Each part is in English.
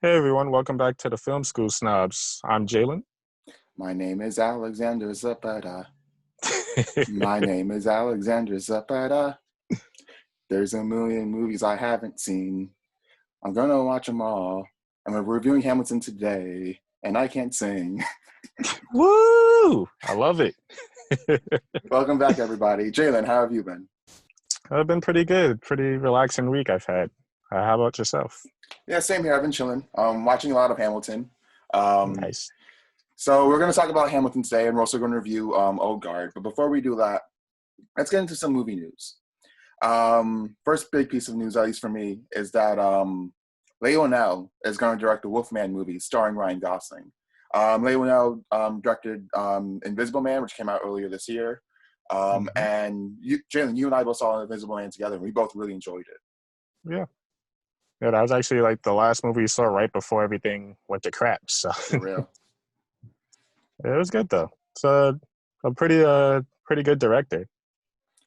Hey everyone, welcome back to the Film School Snobs. I'm Jalen. My name is Alexander Zapata. My name is Alexander Zapata. There's a million movies I haven't seen. I'm gonna watch them all. And we're reviewing Hamilton today, and I can't sing. Woo! I love it. Welcome back, everybody. Jalen, how have you been? I've been pretty good. Pretty relaxing week I've had. How about yourself? Yeah, same here. I've been chilling. Watching a lot of Hamilton. Um, Nice. so we're gonna talk about Hamilton today, and we're also gonna review Old Guard. But before we do that, let's get into some movie news. First big piece of news, at least for me, is that Lin-Manuel is going to direct the Wolfman movie starring Ryan Gosling. Lin-Manuel directed Invisible Man, which came out earlier this year. Hmm. And Jalen, you and I both saw Invisible Man together, and we both really enjoyed it. Yeah. Yeah, that was actually like the last movie you saw right before everything went to crap. So For real. it was good though. It's a pretty good director.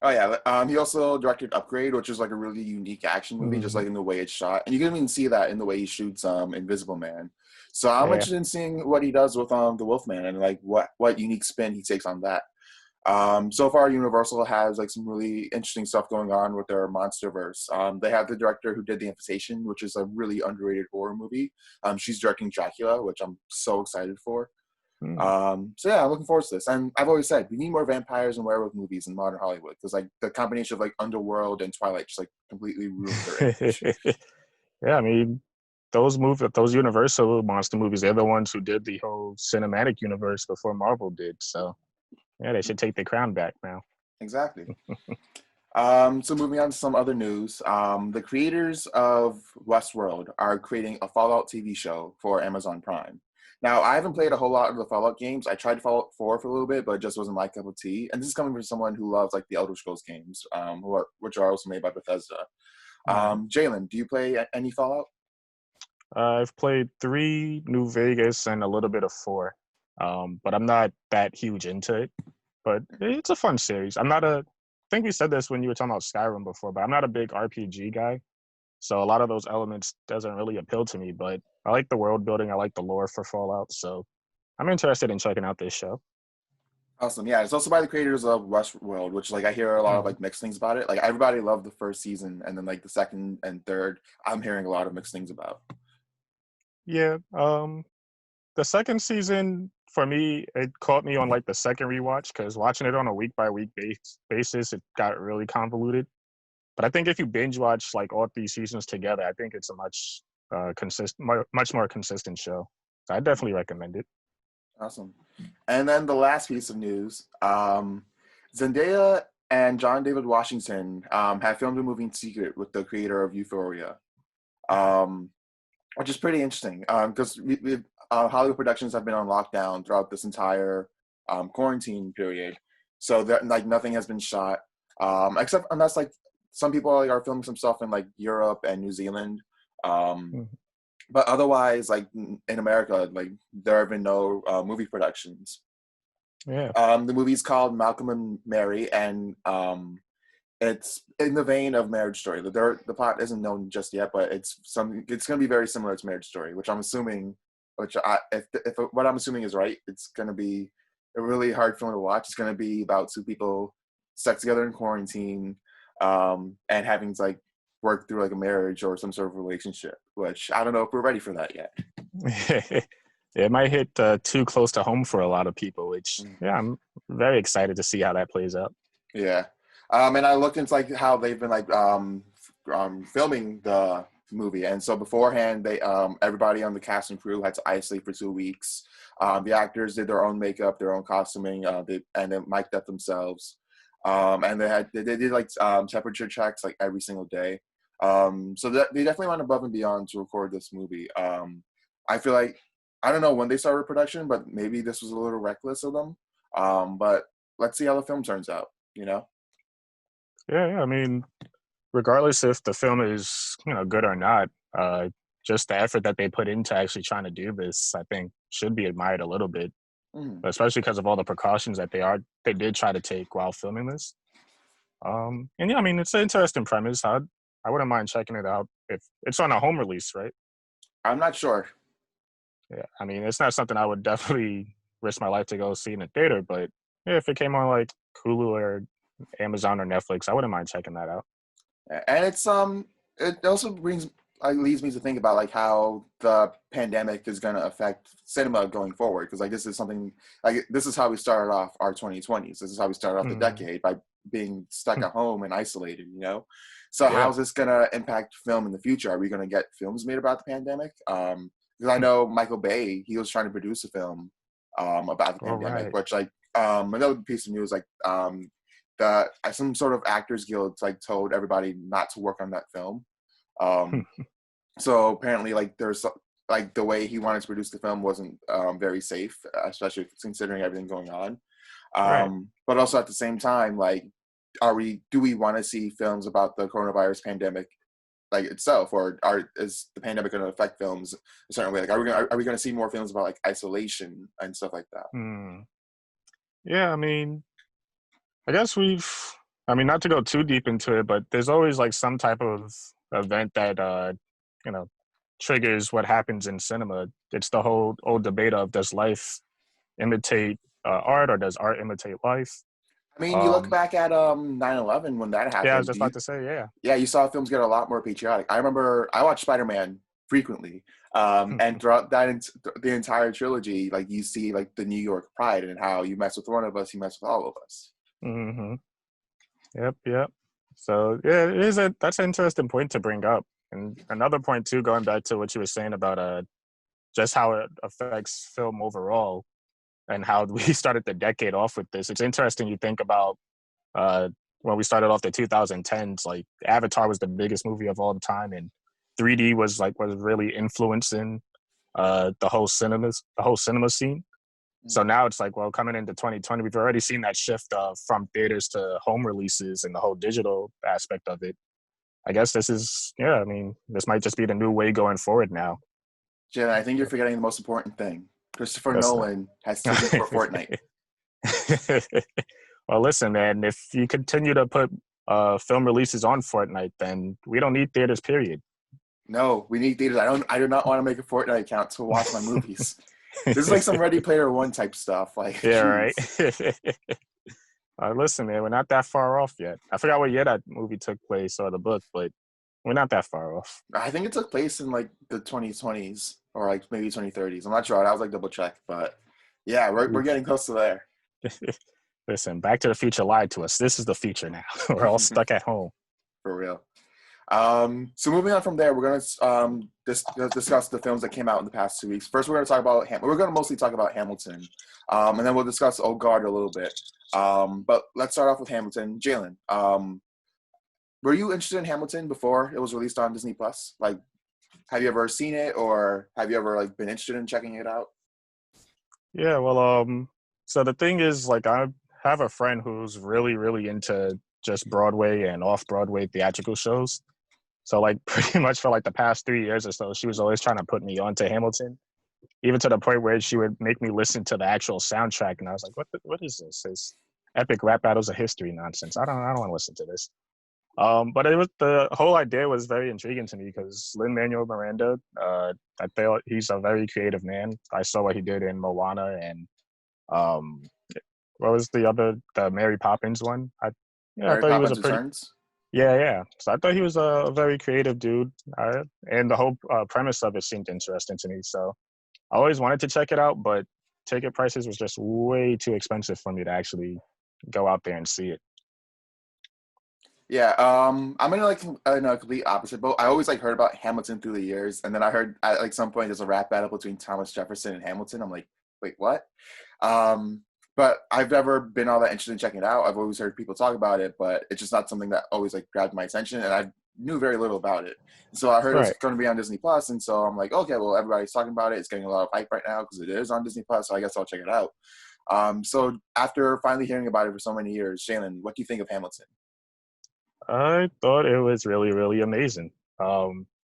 Oh yeah, he also directed Upgrade, which is like a really unique action movie, just Hmm. like in the way it's shot, and you can even see that in the way he shoots Invisible Man. So I'm Yeah. interested in seeing what he does with the Wolfman and like what unique spin he takes on that. So far, Universal has like some really interesting stuff going on with their MonsterVerse. They have the director who did The Invitation, which is a really underrated horror movie. She's directing Dracula, which I'm so excited for. Hmm. So yeah, I'm looking forward to this. And I've always said we need more vampires and werewolf movies in modern Hollywood because like the combination of like Underworld and Twilight just like completely ruined their image. Yeah, I mean, those Universal monster movies, they're the ones who did the whole cinematic universe before Marvel did. So yeah, they should take the crown back now. Exactly. So moving on to some other news, the creators of Westworld are creating a Fallout TV show for Amazon Prime. Now, I haven't played a whole lot of the Fallout games. I tried Fallout 4 for a little bit, but it just wasn't my cup of tea. And this is coming from someone who loves like the Elder Scrolls games, which are also made by Bethesda. Mhm. Jalen, do you play any Fallout? I've played three, New Vegas, and a little bit of four, but I'm not that huge into it. But it's a fun series. I'm not a. I think we said this when you were talking about Skyrim before, but I'm not a big RPG guy. So a lot of those elements doesn't really appeal to me. But I like the world building. I like the lore for Fallout. So I'm interested in checking out this show. Awesome. Yeah, it's also by the creators of Westworld, which like I hear a lot of Mhm. like mixed things about it. Like everybody loved the first season, and then like the second and third, I'm hearing a lot of mixed things about. Yeah. The second season for me, it caught me on like the second rewatch because watching it on a week by week basis, it got really convoluted. But I think if you binge watch like all three seasons together, I think it's a much more consistent show. So I definitely recommend it. Awesome. And then the last piece of news, Zendaya and John David Washington have filmed a movie in secret with the creator of Euphoria, um, which is pretty interesting because Hollywood productions have been on lockdown throughout this entire quarantine period. So that like nothing has been shot, except unless like some people like, are filming some stuff in like Europe and New Zealand. Um, Mhm. but otherwise, like in America, like there have been no movie productions. Yeah. The movie's called Malcolm and Mary, and it's in the vein of Marriage Story. The plot isn't known just yet, but it's going to be very similar to Marriage Story, which I'm assuming, if what I'm assuming is right, it's going to be a really hard film to watch. It's going to be about two people stuck together in quarantine, and having to like work through like a marriage or some sort of relationship. Which I don't know if we're ready for that yet. It might hit too close to home for a lot of people, which yeah, I'm very excited to see how that plays out. Yeah. And I looked into like how they've been like filming the movie, and so beforehand, they everybody on the cast and crew had to isolate for 2 weeks. The actors did their own makeup, their own costuming, and then mic'd up themselves. And they did like temperature checks like every single day. So they definitely went above and beyond to record this movie. I feel like I don't know when they started production, but maybe this was a little reckless of them. But let's see how the film turns out. You know? Yeah, yeah. I mean, regardless if the film is good or not, just the effort that they put into actually trying to do this, I think, should be admired a little bit, Mm. especially because of all the precautions that they did try to take while filming this. And yeah, I mean, it's an interesting premise. I wouldn't mind checking it out if it's on a home release, right? I'm not sure. Yeah, I mean, it's not something I would definitely risk my life to go see in the theater, but yeah, if it came on like Hulu or Amazon or Netflix, I wouldn't mind checking that out. And it also brings like leads me to think about like how the pandemic is going to affect cinema going forward, because like this is something like this is how we started off our 2020s. This is how we started off the Mm, decade, by being stuck at home and isolated, you know. So yeah, how's this going to impact film in the future? Are we going to get films made about the pandemic? Because I know Michael Bay, he was trying to produce a film about the all pandemic, right. which like another piece of news, like that some sort of actors guild like told everybody not to work on that film. Um, so apparently, like there's like the way he wanted to produce the film wasn't very safe, especially considering everything going on. Right. But also at the same time, like, do we want to see films about the coronavirus pandemic like itself, or is the pandemic going to affect films a certain way? Like, are we going to see more films about like isolation and stuff like that? Hmm. Yeah, I mean, I guess I mean, not to go too deep into it, but there's always like some type of event that, you know, triggers what happens in cinema. It's the whole old debate of does life imitate art or does art imitate life? I mean, you look Um, back at 9/11 when that yeah, I was happened. just about to say, yeah. Yeah, you saw films get a lot more patriotic. I remember I watched Spider-Man frequently, and throughout the entire trilogy, like you see like the New York pride and how you mess with one of us, you mess with all of us. Hmm. Yep, yep. So yeah, that's an interesting point to bring up. And another point too, going back to what you were saying about just how it affects film overall and how we started the decade off with this. It's interesting you think about uh when we started off the 2010s, like Avatar was the biggest movie of all time and 3D was really influencing the whole cinema scene. So now it's like, well, coming into 2020, we've already seen that shift from theaters to home releases and the whole digital aspect of it. I guess yeah, I mean, this might just be the new way going forward now. Jen, I think you're forgetting the most important thing. Christopher Listen. Nolan has tickets for Fortnite. Well, listen, man, if you continue to put film releases on Fortnite, then we don't need theaters, period. No, we need theaters. I do not want to make a Fortnite account to watch my movies. This is like some Ready Player One type stuff. Like, Yeah, right. jeez. Listen, man, we're not that far off yet. I forgot what year that movie took place or the book, but we're not that far off. I think it took place in like the 2020s or like maybe 2030s. I'm not sure. I was like double check, but yeah, we're getting close to there. Listen, Back to the Future lied to us. This is the future now. We're all stuck at home. For real. So moving on from there, we're going to discuss the films that came out in the past 2 weeks. First, we're going to talk about we're going to mostly talk about Hamilton, and then we'll discuss Old Guard a little bit. But let's start off with Hamilton. Jalen, were you interested in Hamilton before it was released on Disney Plus? Like, have you ever seen it, or have you ever like been interested in checking it out? Yeah, well, so the thing is, like, I have a friend who's really, really into just Broadway and off-Broadway theatrical shows. So, like, pretty much for like the past 3 years or so, she was always trying to put me onto Hamilton, even to the point where she would make me listen to the actual soundtrack, and I was like, what is this? This epic rap battles of history nonsense. I don't want to listen to this. But it was the whole idea was very intriguing to me because Lin-Manuel Miranda, I feel he's a very creative man. I saw what he did in Moana and um, what was the Mary Poppins one? I Mary thought he was a Poppins pretty Returns. yeah. So I thought he was a very creative dude, and the whole premise of it seemed interesting to me. So I always wanted to check it out, but ticket prices was just way too expensive for me to actually go out there and see it. Yeah, I'm in a complete opposite boat. I always like heard about Hamilton through the years, and then I heard at like some point there's a rap battle between Thomas Jefferson and Hamilton. I'm like, wait, what? Um, but I've never been all that interested in checking it out. I've always heard people talk about it, but it's just not something that always like grabbed my attention, and I knew very little about it. So I heard it was Right. going to be on Disney Plus, and so I'm like, okay, well everybody's talking about it. It's getting a lot of hype right now because it is on Disney Plus, so I guess I'll check it out. So after finally hearing about it for so many years, Shannon, what do you think of Hamilton? I thought it was really, really amazing.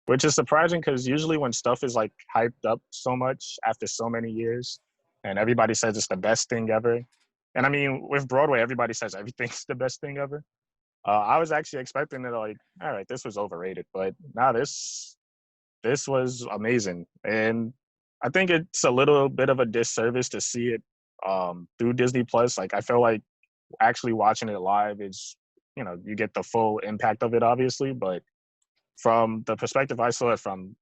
Which is surprising because usually when stuff is like hyped up so much after so many years, and everybody says it's the best thing ever. And I mean, with Broadway, everybody says everything's the best thing ever. I was actually expecting it like, all right, this was overrated, but now this was amazing. And I think it's a little bit of a disservice to see it through Disney Plus. Like I feel like actually watching it live is, you get the full impact of it, obviously. But from the perspective I saw it from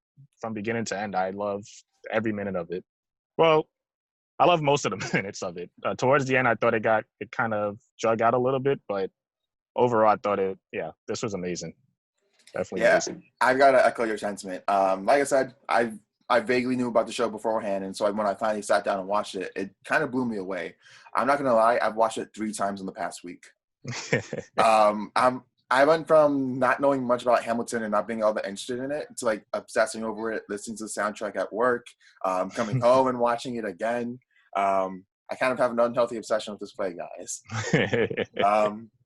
beginning to end, I love every minute of it. Well, I love most of the minutes of it. Towards the end, I thought it kind of drug out a little bit, but overall, I thought this was amazing. Definitely Yeah, amazing. I gotta echo your sentiment. Like I said, I vaguely knew about the show beforehand, and so when I finally sat down and watched it, it kind of blew me away. I'm not gonna lie, I've watched it 3 times in the past week. I went from not knowing much about Hamilton and not being all that interested in it to like obsessing over it, listening to the soundtrack at work, coming home and watching it again. I kind of have an unhealthy obsession with this play, guys.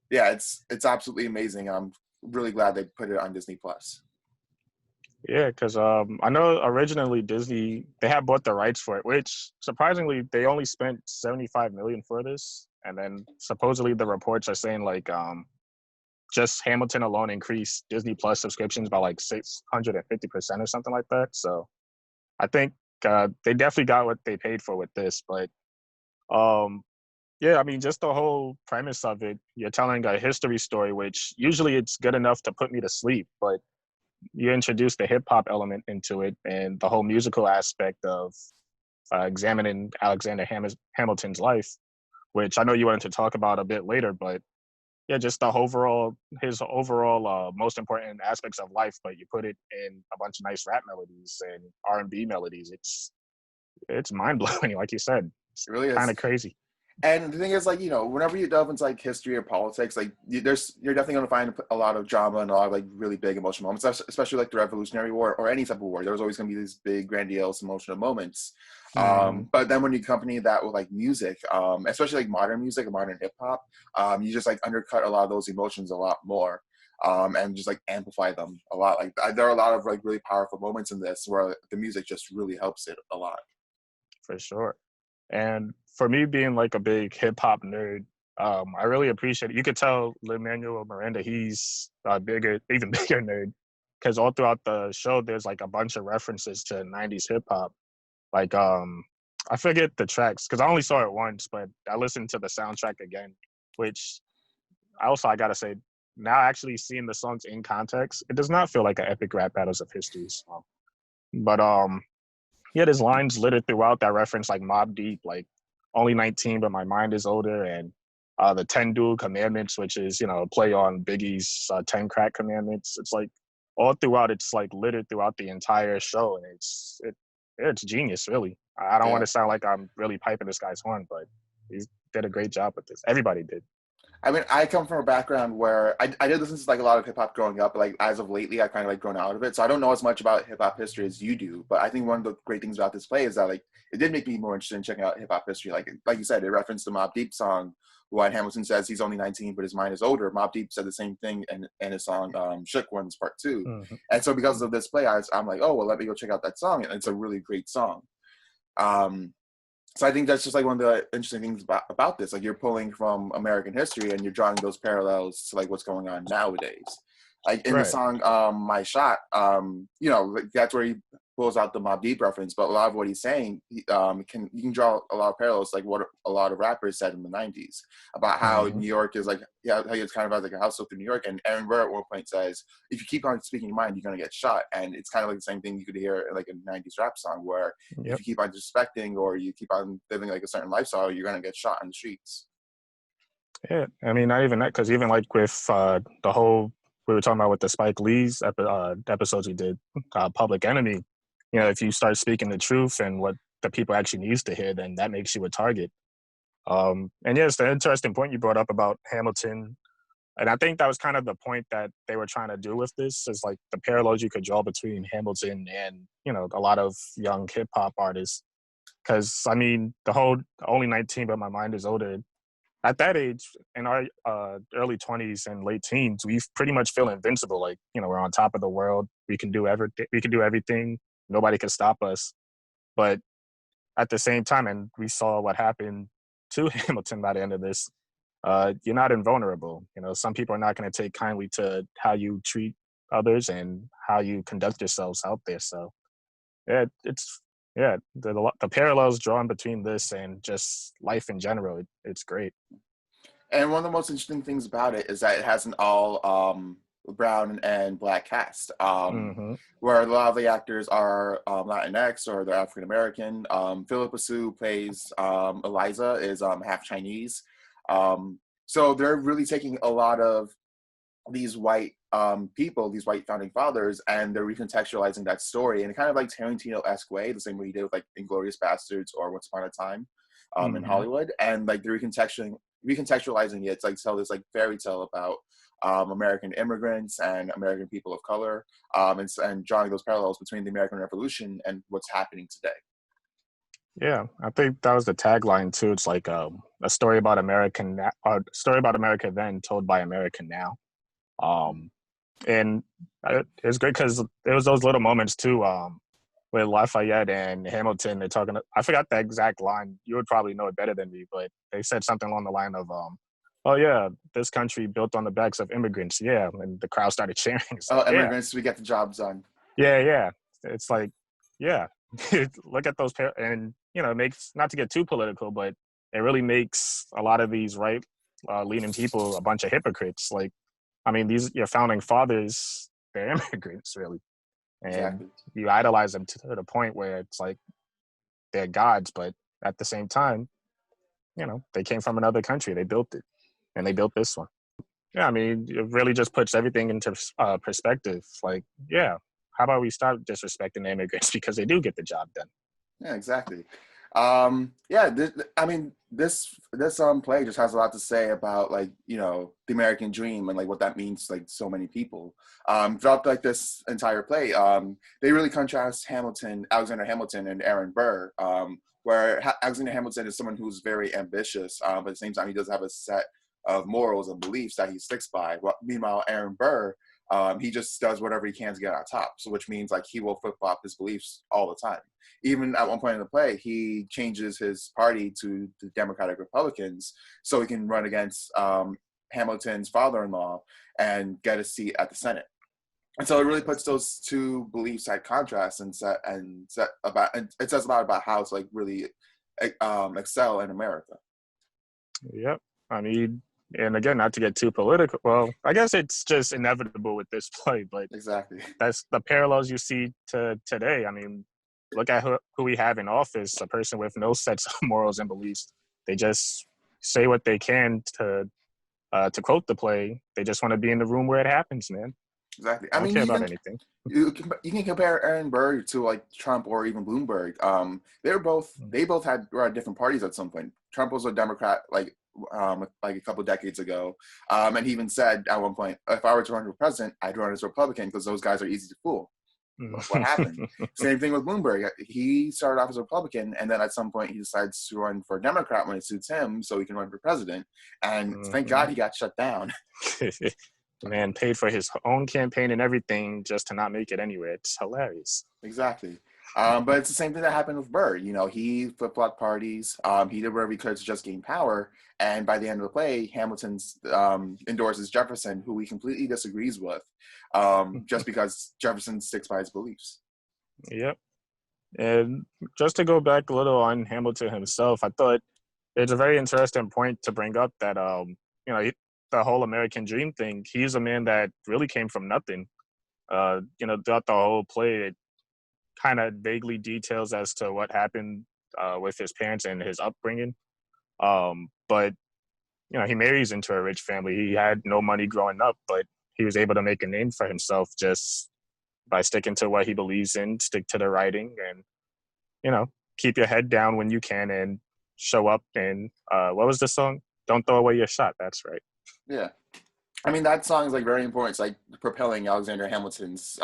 Yeah, it's absolutely amazing. I'm really glad they put it on Disney Plus. Yeah, because I know originally Disney they had bought the rights for it, which surprisingly they only spent 75 million for this, and then supposedly the reports are saying like just Hamilton alone increased Disney Plus subscriptions by like 650% or something like that. So I think they definitely got what they paid for with this, but um yeah, I mean, just the whole premise of it, you're telling a history story, which usually it's good enough to put me to sleep, but you introduce the hip hop element into it and the whole musical aspect of examining Hamilton's life, which I know you wanted to talk about a bit later, but yeah, just his overall most important aspects of life, but you put it in a bunch of nice rap melodies and R&B melodies. It's mind blowing, like you said. It's It really kind is. of crazy. And the thing is, like, whenever you delve into like history or politics, like you're definitely going to find a lot of drama and a lot of like really big emotional moments, especially like the Revolutionary War or any type of war. There's always going to be these big, grandiose, emotional moments. Mm-hmm. But then when you accompany that with like music, especially like modern music, modern hip hop, you just like undercut a lot of those emotions a lot more. And just like amplify them a lot. Like there are a lot of like really powerful moments in this where the music just really helps it a lot. For sure. And for me being like a big hip hop nerd, I really appreciate it. You could tell Lin-Manuel Miranda, he's a even bigger nerd, because all throughout the show, there's like a bunch of references to 90s hip hop. Like, I forget the tracks because I only saw it once, but I listened to the soundtrack again, which I gotta say, now actually seeing the songs in context, it does not feel like an epic rap battles of history song. But yeah, there's lines littered throughout that reference like Mob Deep, like only 19, but my mind is older, and the 10 Dual Commandments, which is, a play on Biggie's 10 Crack Commandments. It's like all throughout, it's like littered throughout the entire show, and it's genius, really. I don't want Yeah. to sound like I'm really piping this guy's horn, but he did a great job with this. Everybody did. I mean, I come from a background where I did listen to like a lot of hip hop growing up, but like as of lately, I kind of like grown out of it. So I don't know as much about hip hop history as you do. But I think one of the great things about this play is that like it did make me more interested in checking out hip hop history. Like you said, it referenced the Mobb Deep song when Hamilton says he's only 19, but his mind is older. Mobb Deep said the same thing in his song Shook Ones Part 2. Mm-hmm. And so because of this play, I'm like, oh, well, let me go check out that song. And it's a really great song. So I think that's just like one of the interesting things about this. Like you're pulling from American history and you're drawing those parallels to like what's going on nowadays. Like in the Right. song My Shot, that's where he pulls out the Mobb Deep reference, but a lot of what he's saying, you can draw a lot of parallels like what a lot of rappers said in the 90s about how Mm-hmm. New York is like, how it's kind of as like a house through New York. And Aaron Burr at one point says, if you keep on speaking your mind, you're going to get shot. And it's kind of like the same thing you could hear in like a 90s rap song where if Yep. you keep on disrespecting or you keep on living like a certain lifestyle, you're going to get shot on the streets. Yeah. I mean, not even that, because even like with the whole we were talking about with the Spike Lee's episodes we did, Public Enemy. If you start speaking the truth and what the people actually needs to hear, then that makes you a target. And yes, the interesting point you brought up about Hamilton, and I think that was kind of the point that they were trying to do with this, is like the parallels you could draw between Hamilton and a lot of young hip hop artists. Because I mean, the whole only 19, but my mind is older. At that age, in our early 20s and late teens, we pretty much feel invincible. Like we're on top of the world. We can do everything. We can do everything. Nobody can stop us. But at the same time, and we saw what happened to Hamilton by the end of this, you're not invulnerable. Some people are not going to take kindly to how you treat others and how you conduct yourselves out there. So yeah, it's yeah, the parallels drawn between this and just life in general. It's great. And one of the most interesting things about it is that it has an all brown and black cast, Hmm. where a lot of the actors are Latinx or they're African American. Philippa Sue plays Eliza, is half Chinese. So they're really taking a lot of these white people, these white founding fathers, and they're recontextualizing that story in a kind of like Tarantino-esque way, the same way he did with like Inglourious Bastards or Once Upon a Time in Hmm. Hollywood. And like they're recontextualizing it to like tell this like fairy tale about American immigrants and American people of color, and drawing those parallels between the American Revolution and what's happening today. Yeah, I think that was the tagline too. It's like a story about a story about America then told by America now. Um, and it's great because there was those little moments too. With Lafayette and Hamilton, they're talking. I forgot the exact line. You would probably know it better than me, but they said something along the line of, "Oh yeah, this country built on the backs of immigrants." Yeah, and the crowd started cheering. It's Oh, like, yeah, immigrants, we get the job done. yeah, yeah. It's like, yeah, look at those and it makes, not to get too political, but it really makes a lot of these right leaning people a bunch of hypocrites. Like, I mean, these your founding fathers, they're immigrants, really, and Exactly. you idolize them to the point where it's like they're gods, but at the same time, they came from another country, they built it, and they built this one. Yeah, I mean, it really just puts everything into perspective. Like, yeah, how about we stop disrespecting the immigrants because they do get the job done? Yeah, exactly. Yeah, I mean, this play just has a lot to say about like the American dream and like what that means to like so many people. Throughout like this entire play, they really contrast Alexander Hamilton, and Aaron Burr. Where Alexander Hamilton is someone who's very ambitious, but at the same time he does have a set of morals and beliefs that he sticks by. Meanwhile, Aaron Burr, he just does whatever he can to get on top. So which means like he will flip flop his beliefs all the time. Even at one point in the play, he changes his party to the Democratic Republicans so he can run against Hamilton's father-in-law and get a seat at the Senate. And so it really puts those two beliefs at contrast and it says a lot about how to like really excel in America. Yep. I mean, and again, not to get too political. Well, I guess it's just inevitable with this play, but Exactly. that's the parallels you see to today. I mean, look at who we have in office, a person with no sets of morals and beliefs. They just say what they can to quote the play. They just want to be in the room where it happens, man. Exactly. I I don't mean, care about even anything. you can compare Aaron Burr to like Trump or even Bloomberg. They both were at different parties at some point. Trump was a Democrat like a couple decades ago, and he even said at one point, if I were to run for president, I'd run as a Republican because those guys are easy to fool. What happened? Same thing with Bloomberg. He started off as a Republican, and then at some point he decides to run for a Democrat when it suits him, so he can run for president. And thank God he got shut down. Man paid for his own campaign and everything just to not make it anywhere. It's hilarious. Exactly. But it's the same thing that happened with Burr. He flip-flopped parties. He did whatever he could to just gain power. And by the end of the play, Hamilton endorses Jefferson, who he completely disagrees with, just because Jefferson sticks by his beliefs. Yep. And just to go back a little on Hamilton himself, I thought it's a very interesting point to bring up that the whole American dream thing. He's a man that really came from nothing. Throughout the whole play, it kind of vaguely details as to what happened with his parents and his upbringing. But he marries into a rich family. He had no money growing up, but he was able to make a name for himself just by sticking to what he believes in, stick to the writing, and keep your head down when you can and show up. And what was the song? Don't throw away your shot. That's right. Yeah. I mean, that song is like very important. It's like propelling Alexander Hamilton's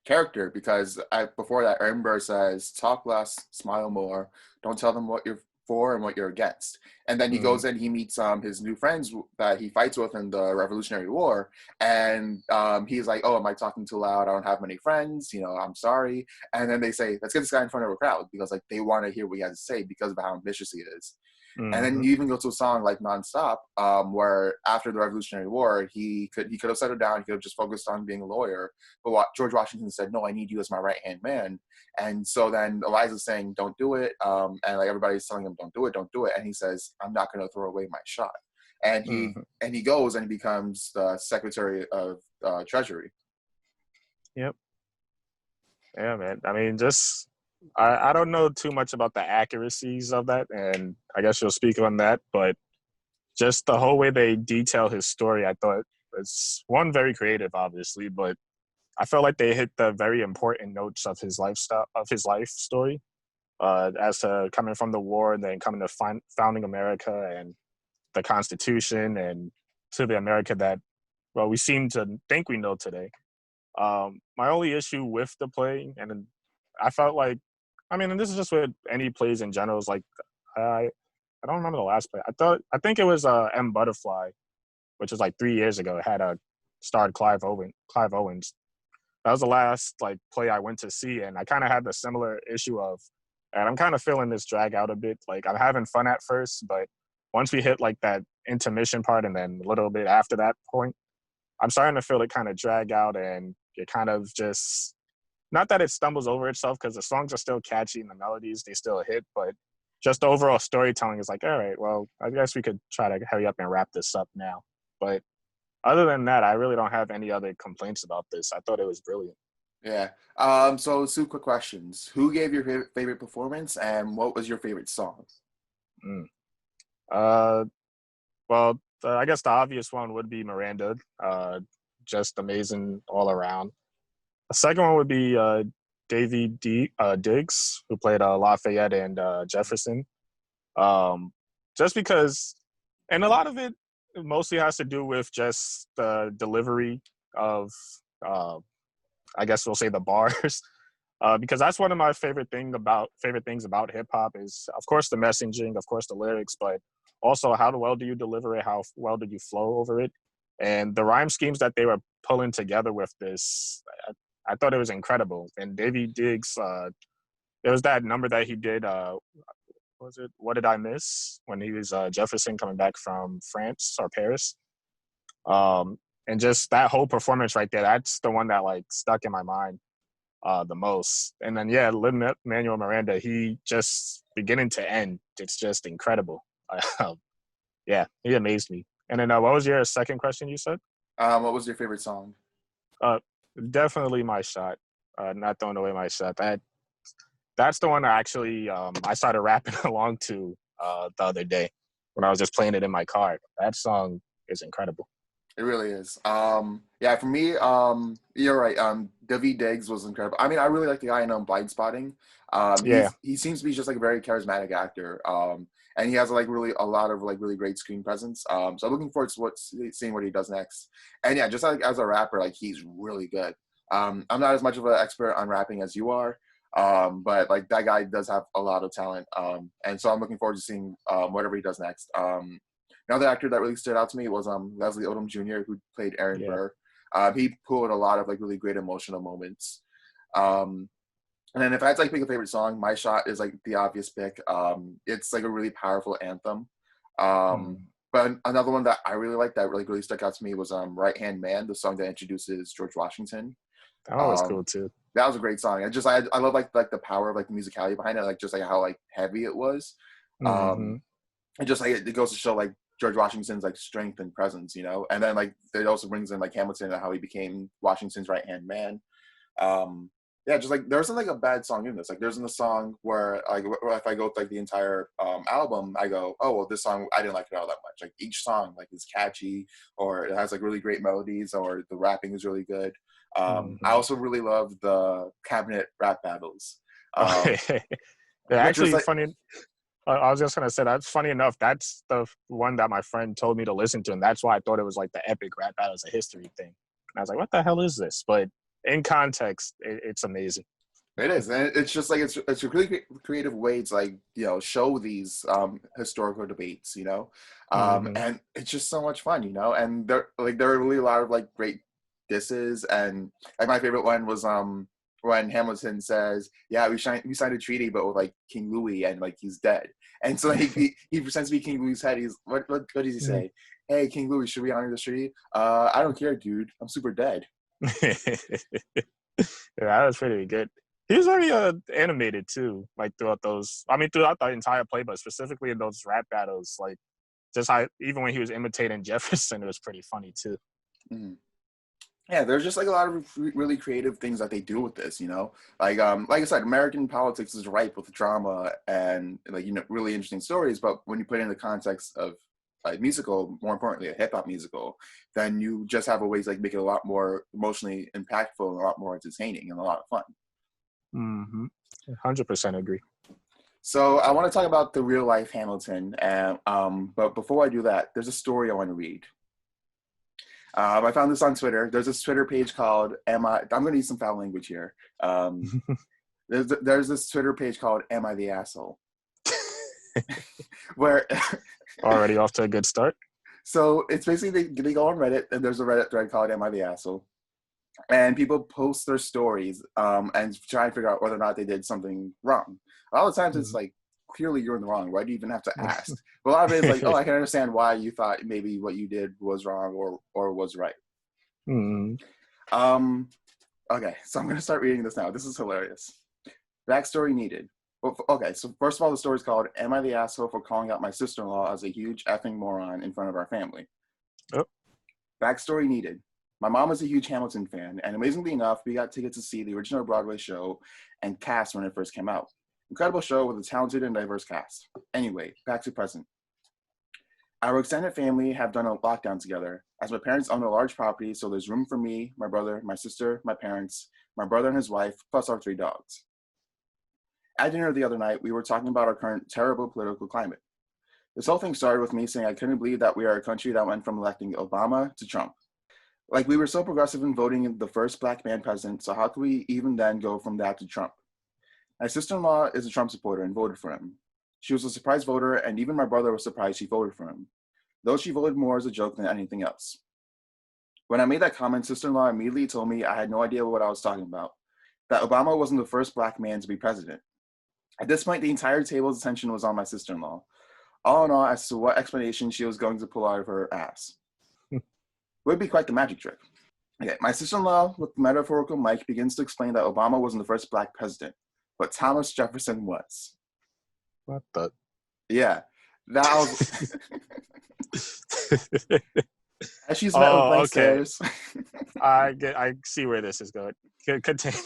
character because before that, Aaron Burr says, talk less, smile more. Don't tell them what you're for and what you're against. And then he goes in, he meets his new friends that he fights with in the Revolutionary War. And he's like, oh, am I talking too loud? I don't have many friends. I'm sorry. And then they say, let's get this guy in front of a crowd because like they want to hear what he has to say because of how ambitious he is. And then Mm-hmm. you even go to a song like Nonstop, where after the Revolutionary War, he could have settled down, he could have just focused on being a lawyer. But what George Washington said, no, I need you as my right hand man. And so then Eliza's saying, don't do it, and like everybody's telling him, don't do it, and he says, I'm not going to throw away my shot. And he Mm-hmm. and he goes and he becomes the Secretary of Treasury. Yep. Yeah, man. I mean, just I don't know too much about the accuracies of that, and I guess you'll speak on that. But just the whole way they detail his story, I thought it's one very creative, obviously, but I felt like they hit the very important notes of his lifestyle, of his life story, as to coming from the war and then coming to founding America and the Constitution and to the America that, well, we seem to think we know today. My only issue with the play, and I felt like, I mean, and this is just with any plays in general, is like, I don't remember the last play. I think it was M Butterfly, which was like 3 years ago. It had starred Clive Owens. That was the last like play I went to see, and I kind of had the similar issue of, and I'm kind of feeling this drag out a bit. Like I'm having fun at first, but once we hit like that intermission part, and then a little bit after that point, I'm starting to feel it kind of drag out, and it kind of just, not that it stumbles over itself because the songs are still catchy and the melodies they still hit, but just the overall storytelling is like, all right, well, I guess we could try to hurry up and wrap this up now. But other than that, I really don't have any other complaints about this. I thought it was brilliant. Yeah. So two quick questions: who gave your favorite performance, and what was your favorite song? Mm. Uh, well, I guess the obvious one would be Miranda. Just amazing all around. The second one would be Diggs, who played Lafayette and Jefferson. Um, just because, and a lot of it mostly has to do with just the delivery of, uh, I guess we'll say the bars, because that's one of my favorite things about hip hop is, of course, the messaging, of course, the lyrics, but also how well do you deliver it, how well do you flow over it, and the rhyme schemes that they were pulling together with this. I thought it was incredible. And Davy Diggs, there was that number that he did. Was it What Did I Miss, when he was Jefferson coming back from France or Paris? And just that whole performance right there, that's the one that like stuck in my mind the most. And then yeah, Lin-Manuel Miranda, he just beginning to end, it's just incredible. Yeah, he amazed me. And then what was your second question you said? What was your favorite song? Uh, Definitely My Shot. Not throwing away my shot. That's the one I actually I started rapping along to the other day when I was just playing it in my car. That song is incredible. It really is. Yeah, for me, you're right. Daveed Diggs was incredible. I mean, I really like the guy in Blind Spotting. Yeah, He seems to be just like a very charismatic actor. And he has like really a lot of like really great screen presence. So I'm looking forward to seeing what he does next. And yeah, just like as a rapper, like he's really good. I'm not as much of an expert on rapping as you are. But like that guy does have a lot of talent. And so I'm looking forward to seeing whatever he does next. Another actor that really stood out to me was Leslie Odom Jr., who played Aaron yeah. Burr. He pulled a lot of like really great emotional moments. Um, and then if I had to like pick a favorite song, My Shot is like the obvious pick. It's like a really powerful anthem. Mm. But another one that I really like that really stuck out to me was Right Hand Man, the song that introduces George Washington. That one was Um, cool too. that was a great song. I love like the power of like the musicality behind it, like just like how like heavy it was. Mm-hmm. Um, and just like it goes to show like George Washington's like strength and presence, and then like it also brings in like Hamilton and how he became Washington's right hand man. Um, yeah, just like there isn't like a bad song in this. Like there's in the song where like if I go with like the entire album, I go, oh well, this song I didn't like it all that much. Like each song like is catchy or it has like really great melodies or the rapping is really good. I Mm-hmm. also really love the cabinet rap battles, um, Yeah, which was actually, like funny. I was just gonna say that's funny enough. That's the one that my friend told me to listen to, and that's why I thought it was like the epic rap battles of history thing. And I was like, "What the hell is this?" But in context, it's amazing. it is, and it's just like it's a really creative way to like show these historical debates, Mm-hmm. and it's just so much fun, and there are really a lot of like great disses, and like my favorite one was when Hamilton says, "Yeah, we signed a treaty, but with like King Louis, and like he's dead." And so he pretends to be King Louis's head. He's what does he say? Hey, King Louis, should we honor the treaty? I don't care, dude. I'm super dead. Yeah, that was pretty good. He was very animated too, like throughout those. I mean, throughout the entire play, but specifically in those rap battles, like just how even when he was imitating Jefferson, it was pretty funny too. Mhm. Yeah, there's just like a lot of really creative things that they do with this, like I said, American politics is ripe with drama and like really interesting stories. But when you put it in the context of a musical, more importantly a hip hop musical, then you just have a way to like make it a lot more emotionally impactful and a lot more entertaining and a lot of fun. 100% agree. So I want to talk about the real life Hamilton, and but before I do that, there's a story I want to read. I found this on Twitter. There's this Twitter page called "Am I?" I'm going to use some foul language here. There's this Twitter page called "Am I the Asshole?" Where already off to a good start. So it's basically they go on Reddit, and there's a Reddit thread called "Am I the Asshole?" And people post their stories and try and figure out whether or not they did something wrong. A lot of times it's like, clearly you're in the wrong. Why do you even have to ask? But a lot of it is like, oh, I can understand why you thought maybe what you did was wrong or was right. Okay, so I'm going to start reading this now. This is hilarious. Backstory needed. Well, okay, so first of all, the story's called "Am I the Asshole for Calling Out My Sister-in-Law as a Huge Effing Moron in Front of Our Family?" Oh. Backstory needed. My mom is a huge Hamilton fan, and amazingly enough, we got tickets to see the original Broadway show and cast when it first came out. Incredible show with a talented and diverse cast. Anyway, back to present. Our extended family have done a lockdown together, as my parents own a large property, so there's room for me, my brother, my sister, my parents, my brother and his wife, plus our 3 dogs. At dinner the other night, we were talking about our current terrible political climate. This whole thing started with me saying I couldn't believe that we are a country that went from electing Obama to Trump. Like, we were so progressive in voting the first black man president, so how could we even then go from that to Trump? My sister-in-law is a Trump supporter and voted for him. She was a surprise voter, and even my brother was surprised she voted for him, though she voted more as a joke than anything else. When I made that comment, sister-in-law immediately told me I had no idea what I was talking about, that Obama wasn't the first black man to be president. At this point, the entire table's attention was on my sister-in-law, all in all as to what explanation she was going to pull out of her ass. Would be quite the magic trick. Okay, my sister-in-law, with the metaphorical mic, begins to explain that Obama wasn't the first black president, but Thomas Jefferson was. What the? Yeah, that was. As she's met with blank stares. I see where this is going. Continue.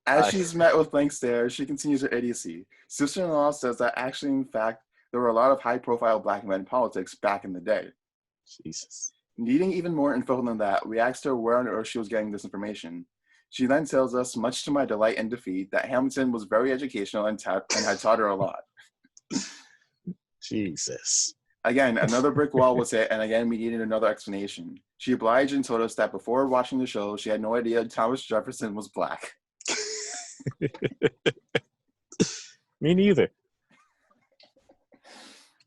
As she's met with blank stares, she continues her idiocy. Sister-in-law says that actually, in fact, there were a lot of high-profile black men in politics back in the day. Jesus. Needing even more info than that, we asked her where on earth she was getting this information. She then tells us, much to my delight and defeat, that Hamilton was very educational and had taught her a lot. Jesus. Again, another brick wall was hit, and again, we needed another explanation. She obliged and told us that before watching the show, she had no idea Thomas Jefferson was black. Me neither.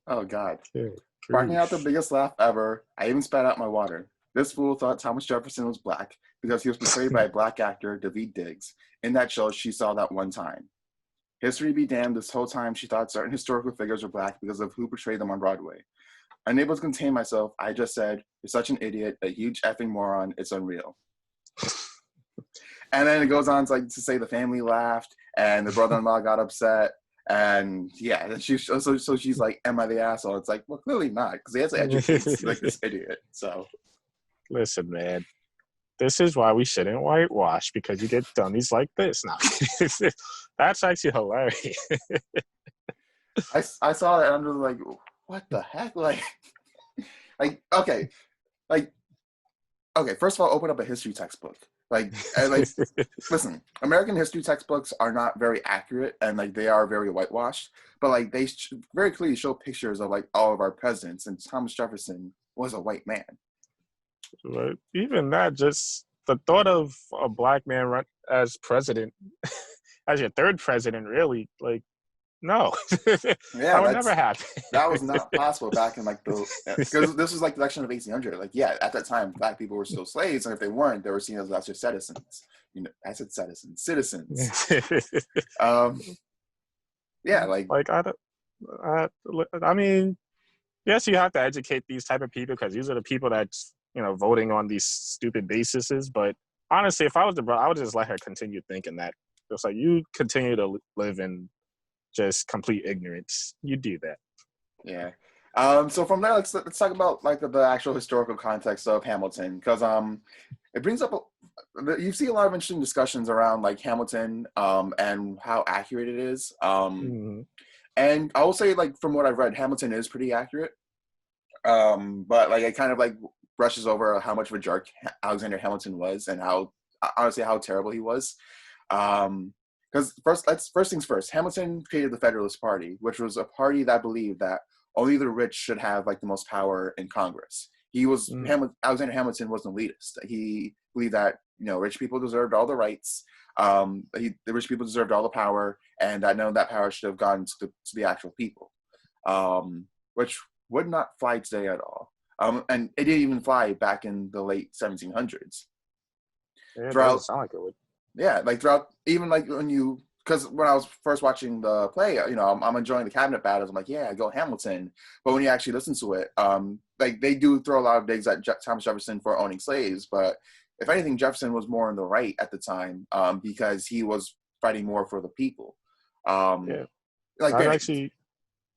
Oh, God. Okay. Barking out the biggest laugh ever, I even spat out my water. This fool thought Thomas Jefferson was black because he was portrayed by a black actor, Daveed Diggs, in that show she saw that one time. History be damned, this whole time she thought certain historical figures were black because of who portrayed them on Broadway. Unable to contain myself, I just said, "You're such an idiot, a huge effing moron, it's unreal." And then it goes on to say the family laughed, and the brother-in-law got upset, and yeah, so she's like, "Am I the asshole?" It's like, well, clearly not, because he has to educate like this idiot. So, listen, man, this is why we shouldn't whitewash, because you get dummies like this. Now, that's actually hilarious. I saw that and I was like, what the heck? Okay. First of all, open up a history textbook. Listen, American history textbooks are not very accurate and they are very whitewashed, but they very clearly show pictures of all of our presidents, and Thomas Jefferson was a white man. But even that, just the thought of a black man run as president, as your third president, really, No, Yeah, that would never happen. that was not possible back in like the because this was like the election of 1800. Like, yeah, at that time, black people were still slaves, and if they weren't, they were seen as lesser citizens. I said citizens. Um, yeah, like Like I, I mean, yes, you have to educate these type of people because these are the people that's voting on these stupid bases. But honestly, if I was the bro, I would just let her continue thinking that. It's like you continue to live in just complete ignorance. You do that. yeah. So from there, let's talk about like the actual historical context of Hamilton, because it brings up you see a lot of interesting discussions around like Hamilton and how accurate it is. Mm-hmm. And I will say, like, from what I've read, Hamilton is pretty accurate. But like it kind of like brushes over how much of a jerk Alexander Hamilton was, and how honestly how terrible he was. Because first things first, Hamilton created the Federalist Party, which was a party that believed that only the rich should have like the most power in Congress. Mm. Alexander Hamilton was an elitist. He believed that rich people deserved all the rights. The rich people deserved all the power, and that none of that power should have gone to the actual people, which would not fly today at all. And it didn't even fly back in the late 1700s. Yeah, it doesn't Throughout sound like it would. Yeah, like throughout, even like because when I was first watching the play, I'm enjoying the cabinet battles. I'm like, yeah, go Hamilton. But when you actually listen to it, like they do throw a lot of digs at Thomas Jefferson for owning slaves. But if anything, Jefferson was more on the right at the time, because he was fighting more for the people. Yeah, Like that granted, actually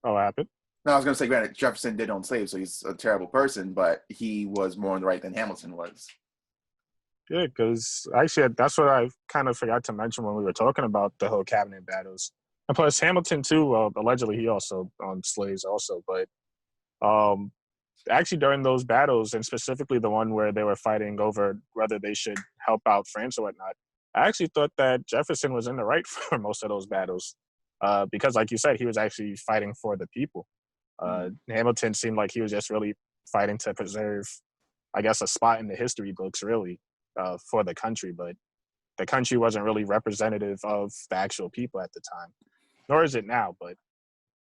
happened. now I was gonna say, granted, Jefferson did own slaves, so he's a terrible person, but he was more on the right than Hamilton was. Yeah, because actually that's what I kind of forgot to mention when we were talking about the whole cabinet battles. And plus Hamilton too. Well, allegedly he also owned slaves also, but um, actually during those battles, and specifically the one where they were fighting over whether they should help out France or whatnot, I actually thought that Jefferson was in the right for most of those battles, because, like you said, he was actually fighting for the people. Hamilton seemed like he was just really fighting to preserve, I guess, a spot in the history books, really, for the country. But the country wasn't really representative of the actual people at the time, nor is it now. But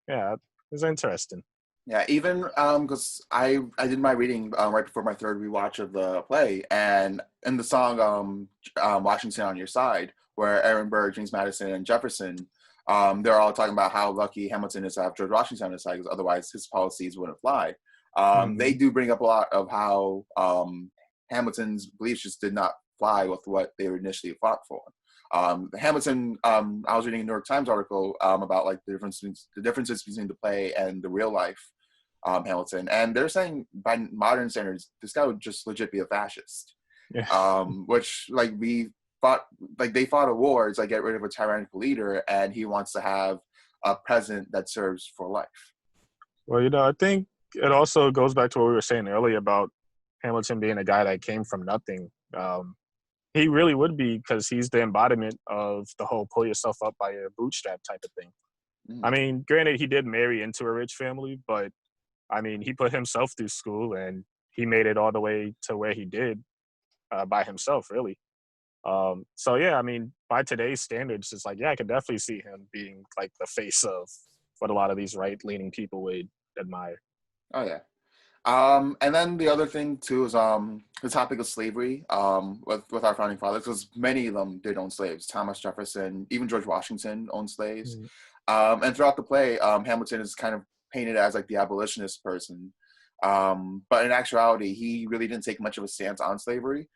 yeah, it was interesting. Yeah, even because I did my reading right before my third rewatch of the play, and in the song Washington on Your Side, where Aaron Burr, James Madison, and Jefferson, they're all talking about how lucky Hamilton is to have George Washington on his side, because otherwise his policies wouldn't fly. They Mm-hmm. do bring up a lot of how Hamilton's beliefs just did not fly with what they were initially fought for. Hamilton, I was reading a New York Times article about like the differences between the play and the real life Hamilton, and they're saying by modern standards, this guy would just legit be a fascist. Yeah. Which like they fought a war to like, get rid of a tyrannical leader, and he wants to have a president that serves for life. Well, I think it also goes back to what we were saying earlier about Hamilton being a guy that came from nothing. He really would be, because he's the embodiment of the whole pull yourself up by your bootstrap type of thing. I Mm. mean, granted, he did marry into a rich family, but I mean, he put himself through school and he made it all the way to where he did, by himself, really. So yeah, I mean, by today's standards, it's like, yeah, I could definitely see him being like the face of what a lot of these right-leaning people would admire. Oh yeah. And then the other thing too is the topic of slavery with our founding fathers, because many of them did own slaves. Thomas Jefferson, even George Washington owned slaves. Mm. And throughout the play, Hamilton is kind of painted as like the abolitionist person, but in actuality, he really didn't take much of a stance on slavery.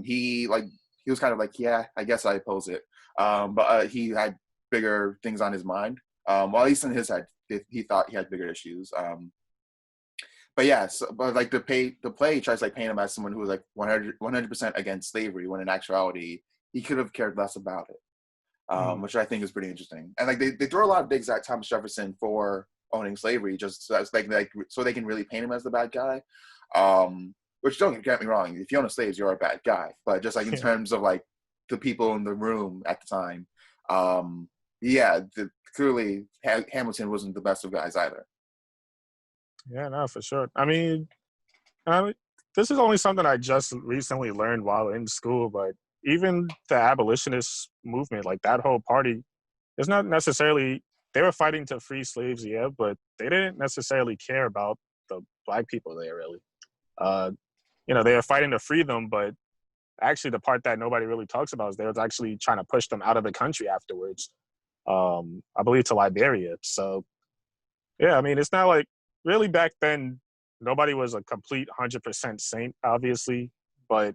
He was kind of like, yeah, I guess I oppose it, but he had bigger things on his mind. Well, at least in his head, he thought he had bigger issues. But yeah, but like the play tries to like paint him as someone who was like 100% against slavery, when in actuality he could have cared less about it, Mm. which I think is pretty interesting. And like they throw a lot of digs at Thomas Jefferson for owning slavery, just so so they can really paint him as the bad guy. Which, don't get me wrong, if you own slaves, you're a bad guy. But just like in terms of like the people in the room at the time, yeah, clearly Hamilton wasn't the best of guys either. Yeah, no, for sure. I mean, this is only something I just recently learned while in school, but even the abolitionist movement, like that whole party, is not necessarily they were fighting to free slaves, yeah, but they didn't necessarily care about the black people there really. Uh, they were fighting to free them, but actually the part that nobody really talks about is they was actually trying to push them out of the country afterwards. I believe to Liberia. So yeah, I mean, it's not like really back then nobody was a complete 100% saint, obviously, but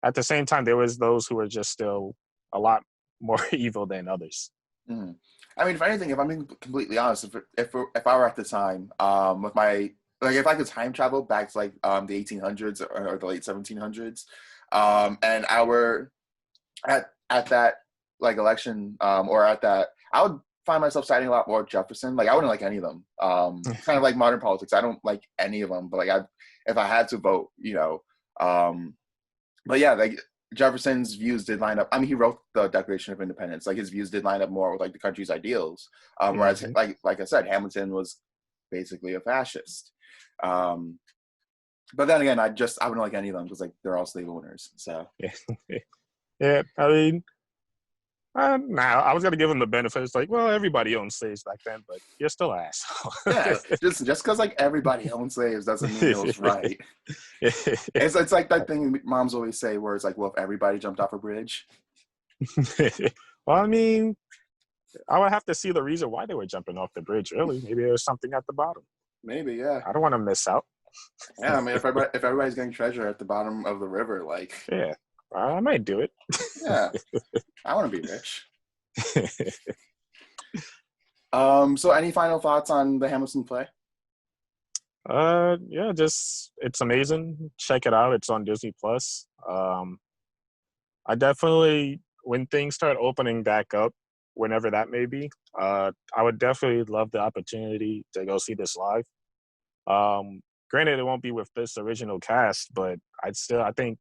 at the same time there was those who were just still a lot more evil than others. Mhm. I mean, if anything, if I'm being completely honest, if I were at the time, with my like, if I could time travel back to like the 1800s or the late 1700s, and I were at that like election, or at that, I would find myself siding a lot more with Jefferson. Like, I wouldn't like any of them. It's kind of like modern politics. I don't like any of them, but like, if I had to vote, but yeah, like Jefferson's views did line up. I mean, he wrote the Declaration of Independence. Like, his views did line up more with like the country's ideals. Whereas, Hmm. like I said, Hamilton was basically a fascist. Um, but then again, I wouldn't like any of them because like they're all slave owners. So Yeah. Yeah, I mean, nah, I was gonna give him the benefit. It's like, well, everybody owned slaves back then, but you're still an asshole. yeah, just because like everybody owned slaves doesn't mean it was right. It's like that thing moms always say, where it's like, well, if everybody jumped off a bridge. Well, I mean, I would have to see the reason why they were jumping off the bridge. Really, maybe there was something at the bottom. Maybe, yeah. I don't want to miss out. Yeah, I mean, if everybody's getting treasure at the bottom of the river, like, Yeah, I might do it. yeah, I want to be rich. So any final thoughts on the Hamilton play? Yeah, just it's amazing. Check it out. It's on Disney Plus. I definitely, when things start opening back up, whenever that may be, I would definitely love the opportunity to go see this live. Granted, it won't be with this original cast, but I think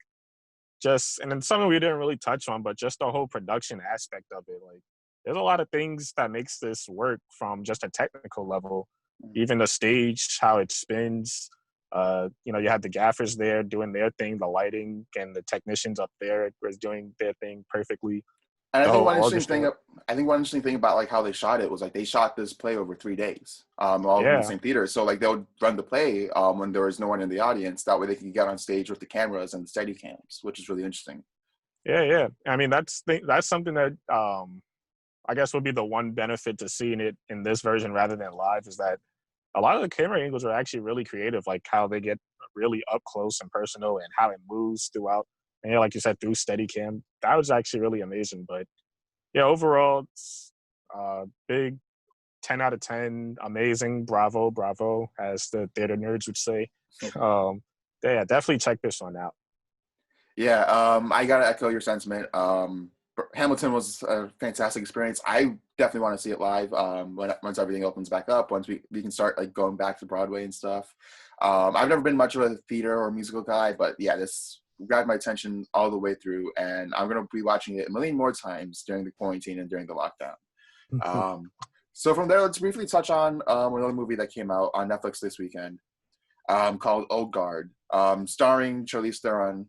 just, and then something we didn't really touch on, but just the whole production aspect of it. Like, there's a lot of things that makes this work from just a technical level, even the stage, how it spins. You have the gaffers there doing their thing, the lighting, and the technicians up there was doing their thing perfectly. And The whole orchestra. I think one interesting thing about like how they shot it was like they shot this play over 3 days, all in the Yeah, same theater. So like they would run the play when there was no one in the audience. That way they could get on stage with the cameras and the steady cams, which is really interesting. yeah. I mean, that's something that I guess would be the one benefit to seeing it in this version rather than live is that a lot of the camera angles are actually really creative, like how they get really up close and personal and how it moves throughout. And like you said, through Steadicam, that was actually really amazing. But yeah, overall, it's big 10 out of 10, amazing, bravo, bravo, as the theater nerds would say. Yeah, definitely check this one out. Yeah, I gotta echo your sentiment. Hamilton was a fantastic experience. I definitely want to see it live, once everything opens back up. Once we can start like going back to Broadway and stuff. I've never been much of a theater or musical guy, but yeah, this grabbed my attention all the way through, and I'm gonna be watching it a million more times during the quarantine and during the lockdown. Um, so from there, let's briefly touch on another movie that came out on Netflix this weekend, called Old Guard, starring Charlize Theron.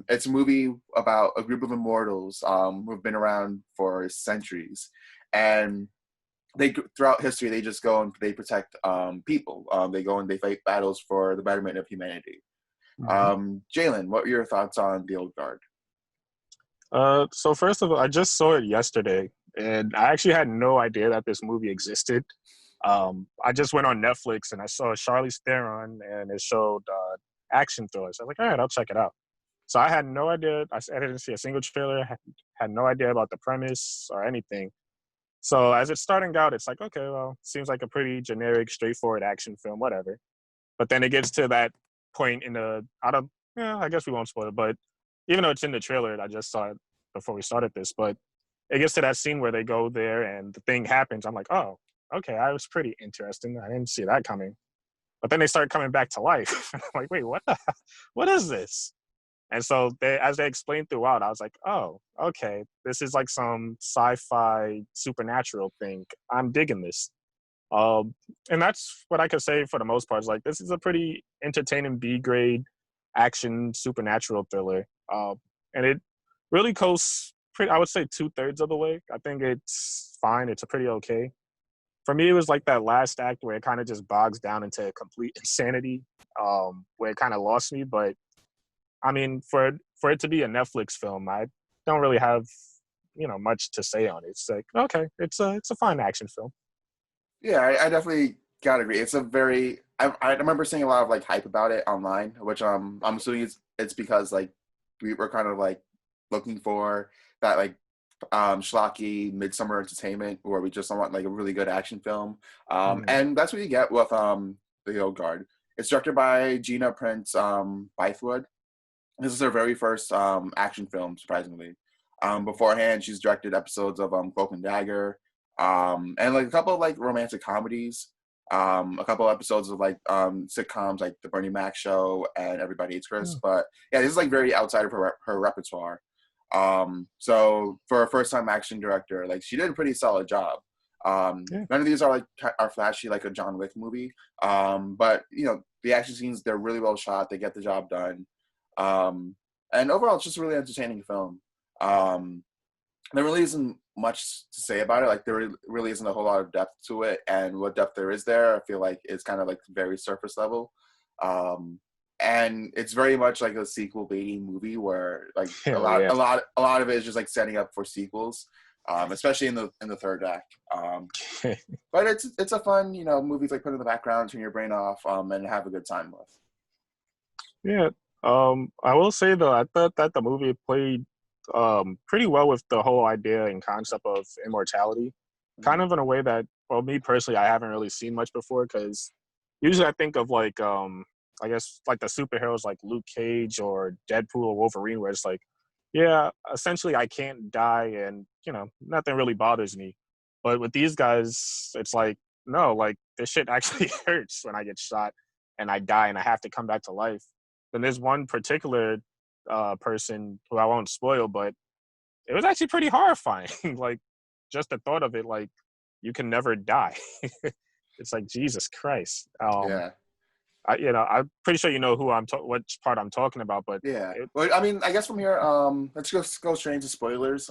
It's a movie about a group of immortals who've been around for centuries, and they throughout history they just go and they protect people. They go and they fight battles for the betterment of humanity. Mhm. Jalen, what were your thoughts on The Old Guard? So first of all, I just saw it yesterday, and I actually had no idea that this movie existed. I just went on Netflix and I saw Charlize Theron, and it showed action thrillers. I was like, all right, I'll check it out. So I had no idea. I didn't see a single trailer. Had no idea about the premise or anything. So as it's starting out, it's like, okay, well, seems like a pretty generic, straightforward action film, whatever. But then it gets to that point in the out of yeah, I guess we won't spoil it, but even though it's in the trailer, I just saw it before we started this, but it gets to that scene where they go there and the thing happens. I'm like, oh, okay, I was pretty interesting. I didn't see that coming. But then they start coming back to life. I'm like, wait, what is this? And so as they explained throughout, I was like, oh, okay, this is like some sci-fi supernatural thing. I'm digging this. Um, and that's what I could say for the most part. Is like this is a pretty entertaining B grade action supernatural thriller, and it really coasts. I would say 2/3 of the way. I think it's fine. It's a pretty okay for me, it was like that last act where it kind of just bogs down into complete insanity, where it kind of lost me. But I mean, for it to be a Netflix film, I don't really have much to say on it. It's like okay, it's a fine action film. Yeah, I definitely gotta agree. It's a very I remember seeing a lot of like hype about it online, which I'm assuming it's because like we were kind of like looking for that like schlocky midsummer entertainment where we just want like a really good action film. Mm, And that's what you get with the Old Guard. It's directed by Gina Prince Bythewood. This is her very first action film, surprisingly. Beforehand, she's directed episodes of Cloak and Dagger, and like a couple of like romantic comedies, a couple of episodes of like sitcoms like The Bernie Mac Show and Everybody Hates Chris. mm, But yeah, this is like very outside of her repertoire. So for a first time action director, like she did a pretty solid job. yeah, None of these are like are flashy like a John Wick movie, but the action scenes, they're really well shot. They get the job done. Um, and overall, it's just a really entertaining film. Um, there really isn't much to say about it. Like there really isn't a whole lot of depth to it, and what depth there is there, I feel like is kind of like very surface level. Um, and it's very much like a sequel baiting movie where like a hell lot, yeah. a lot, a lot of it is just like setting up for sequels, especially in the third act. But it's a fun movie to like put in the background, turn your brain off, and have a good time with. Yeah. I will say though, I thought that the movie played pretty well with the whole idea and concept of immortality, kind Mhm. of in a way that, well, me personally, I haven't really seen much before. Because usually I think of like, I guess like the superheroes like Luke Cage or Deadpool or Wolverine, where it's like, yeah, essentially I can't die and nothing really bothers me. But with these guys, it's like, no, like this shit actually hurts when I get shot and I die and I have to come back to life. Then there's one particular person who I won't spoil, but it was actually pretty horrifying. Like just the thought of it, like you can never die. It's like Jesus Christ. Yeah. I'm pretty sure you know who which part I'm talking about, but Yeah. it, Well, I mean, I guess from here, let's go straight into spoilers.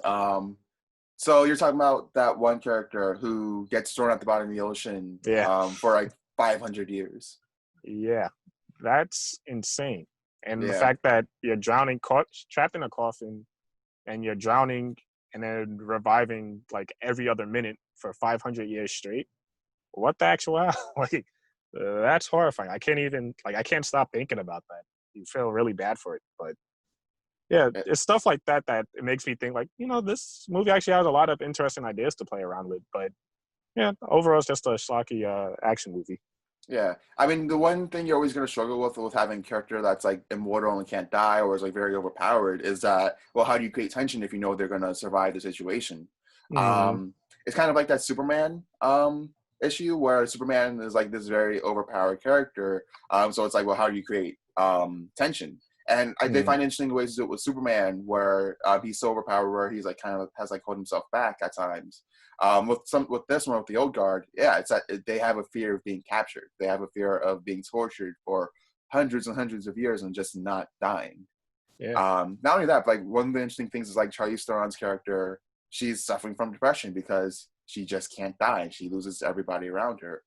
So you're talking about that one character who gets thrown at the bottom of the ocean, yeah, for like 500 years. yeah, that's insane. And the Yeah. fact that you're drowning, caught trapped in a coffin, and you're drowning and then reviving like every other minute for 500 years straight. What the actual like? That's horrifying. I can't even like I can't stop thinking about that. You feel really bad for it, but yeah, Eh, it's stuff like that that it makes me think like this movie actually has a lot of interesting ideas to play around with. But yeah, overall, it's just a schlocky action movie. Yeah. I mean, the one thing you're always going to struggle with having a character that's like immortal and can't die or is like very overpowered is that, well, how do you create tension if you know they're going to survive the situation? Mm, It's kind of like that Superman issue where Superman is like this very overpowered character. So it's like, well, how do you create tension? And they mm, find interesting ways to do it with Superman, where he's so overpowered, where he's like kind of has like hold himself back at times. With this one with the Old Guard, yeah, it's that they have a fear of being captured. They have a fear of being tortured for hundreds and hundreds of years and just not dying. yeah, Not only that, but like one of the interesting things is like Charlize Theron's character. She's suffering from depression because she just can't die. She loses everybody around her,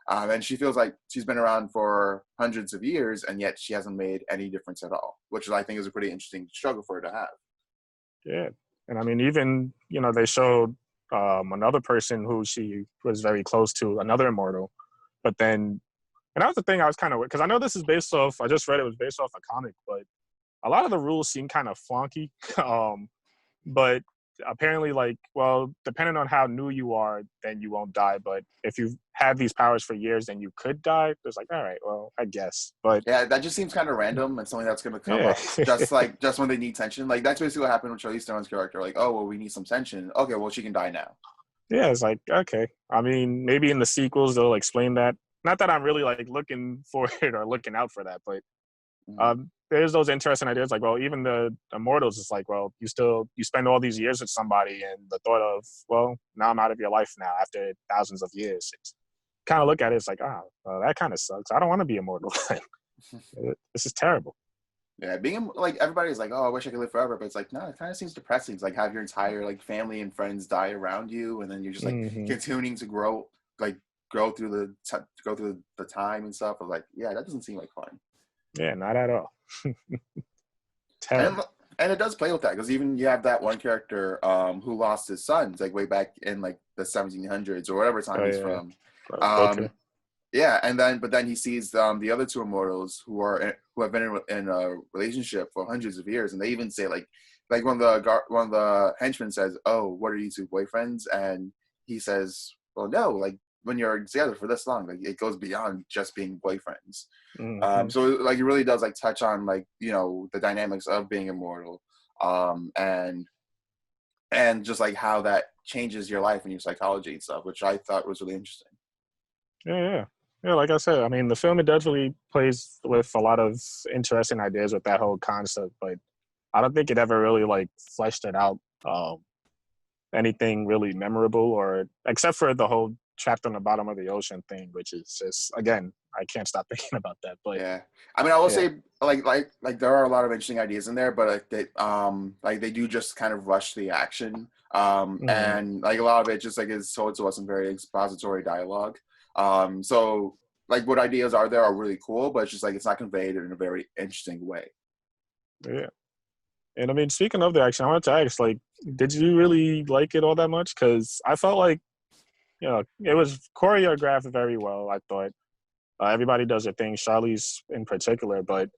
and she feels like she's been around for hundreds of years, and yet she hasn't made any difference at all. Which I think is a pretty interesting struggle for her to have. yeah. And I mean, even they showed another person who she was very close to, another immortal, but then. And that was the thing I was kind of because I know this is based off. I just read it was based off a comic, but a lot of the rules seem kind of flunky. But apparently, like, well, depending on how new you are, then you won't die. But if you've had these powers for years, then you could die. It's like, all right, well, I guess. But Yeah, that just seems kind of random and something that's going to come yeah, up just when they need tension. Like that's basically what happened with Charlize Theron's character. Like, oh well, we need some tension. Okay, well she can die now. yeah, it's like okay. I mean, maybe in the sequels they'll explain that. Not that I'm really like looking for it or looking out for that, but Mhm. there's those interesting ideas like well even the immortals it's like well you spend all these years with somebody and the thought of well now I'm out of your life now after thousands of years it's kind of look at it it's like well, that kind of sucks I don't want to be immortal. This is terrible. Yeah, being like everybody's like, oh, I wish I could live forever, but it's like, no, it kind of seems depressing. It's like have your entire like family and friends die around you, and then you're just like Hmm. continuing to grow, like go through the time and stuff. I was like, yeah, that doesn't seem like fun. Yeah, not at all. And Terrible. and it does play with that because even you have that one character who lost his sons like way back in like the 1700s or whatever time Oh he's yeah, from. Booker. Um, yeah, and then but then he sees the other two immortals who have been in a relationship for hundreds of years, and they even say like one of the henchmen says, "Oh, what are you two boyfriends?" And he says, "Well, no, like when you're together for this long, like it goes beyond just being boyfriends." Hmm. So like it really does like touch on like the dynamics of being immortal, um, and and just like how that changes your life and your psychology and stuff, which I thought was really interesting. Yeah. Yeah, like I said, I mean, the film it definitely plays with a lot of interesting ideas with that whole concept, but I don't think it ever really like fleshed it out. Anything really memorable, or except for the whole trapped on the bottom of the ocean thing, which is just again, I can't stop thinking about that. But Yeah, I mean, I will yeah. say like there are a lot of interesting ideas in there, but like they do just kind of rush the action, Hmm. and like a lot of it just like is told to us in very expository dialogue. So like what ideas are there are really cool, but it's just like it's not conveyed in a very interesting way. Yeah. And I mean, speaking of the action, I wanted to ask, like, did you really like it all that much? Because I felt like, it was choreographed very well. I thought everybody does their thing, Charlize in particular, but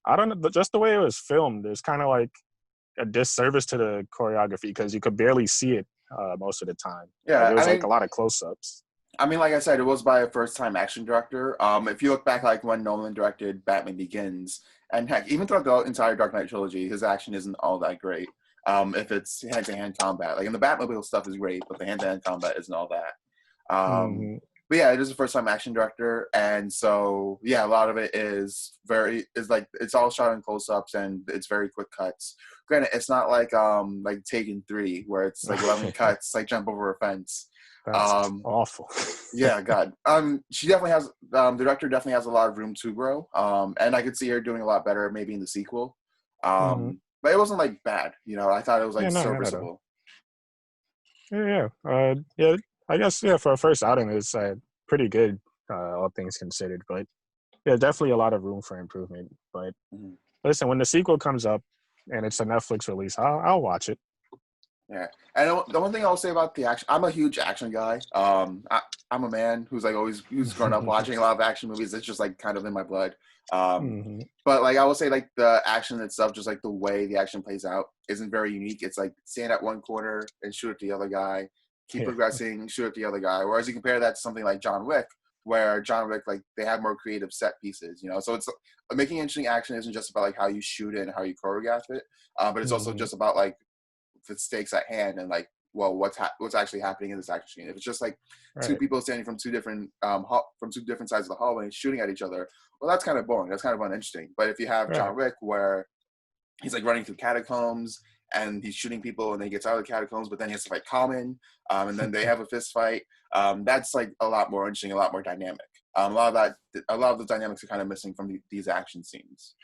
I don't know, just the way it was filmed, there's kind of like a disservice to the choreography because you could barely see it most of the time. Like Yeah, it was like a lot of close-ups. like I said, it was by a first-time action director. If you look back, like when Nolan directed Batman Begins, and heck, even throughout the entire Dark Knight trilogy, his action isn't all that great. If it's hand-to-hand combat, like in the Batmobile stuff is great, but the hand-to-hand combat isn't all that. Hmm. But yeah, it is a first-time action director, and so yeah, a lot of it is like it's all shot in close-ups and it's very quick cuts. Granted, it's not like Taken 3 where it's like 11 cuts, like jump over a fence. That's Um, awful. yeah, God. She definitely has. The director definitely has a lot of room to grow. And I could see her doing a lot better maybe in the sequel. Hmm. But it wasn't like bad. I thought it was Yeah, like no, not at all. serviceable. Yeah. I guess yeah, for a first outing, it's pretty good, all things considered. But yeah, definitely a lot of room for improvement. But Mhm. listen, when the sequel comes up and it's a Netflix release, I'll watch it. Yeah, and the one thing I'll say about the action, I'm a huge action guy. I'm a man who's like always who's grown up watching a lot of action movies. It's just like kind of in my blood. Um, Hmm. but like I will say, like the action itself, just like the way the action plays out, isn't very unique. It's like stand at one corner and shoot at the other guy, keep Yeah, progressing, shoot at the other guy. Whereas you compare that to something like John Wick, where John Wick like they have more creative set pieces. So it's making interesting action isn't just about like how you shoot it and how you choreograph it, but it's also hmm, just about like the stakes at hand and like well what's actually happening in this action scene. If it's just like two right. people standing from two different sides of the hallway shooting at each other, well that's kind of boring, that's kind of uninteresting. But if you have Right. John Wick where he's like running through catacombs and he's shooting people and then he gets out of the catacombs, but then he has to fight Common, and then they have a fist fight, that's like a lot more interesting, a lot more dynamic. A lot of the dynamics are kind of missing from these action scenes.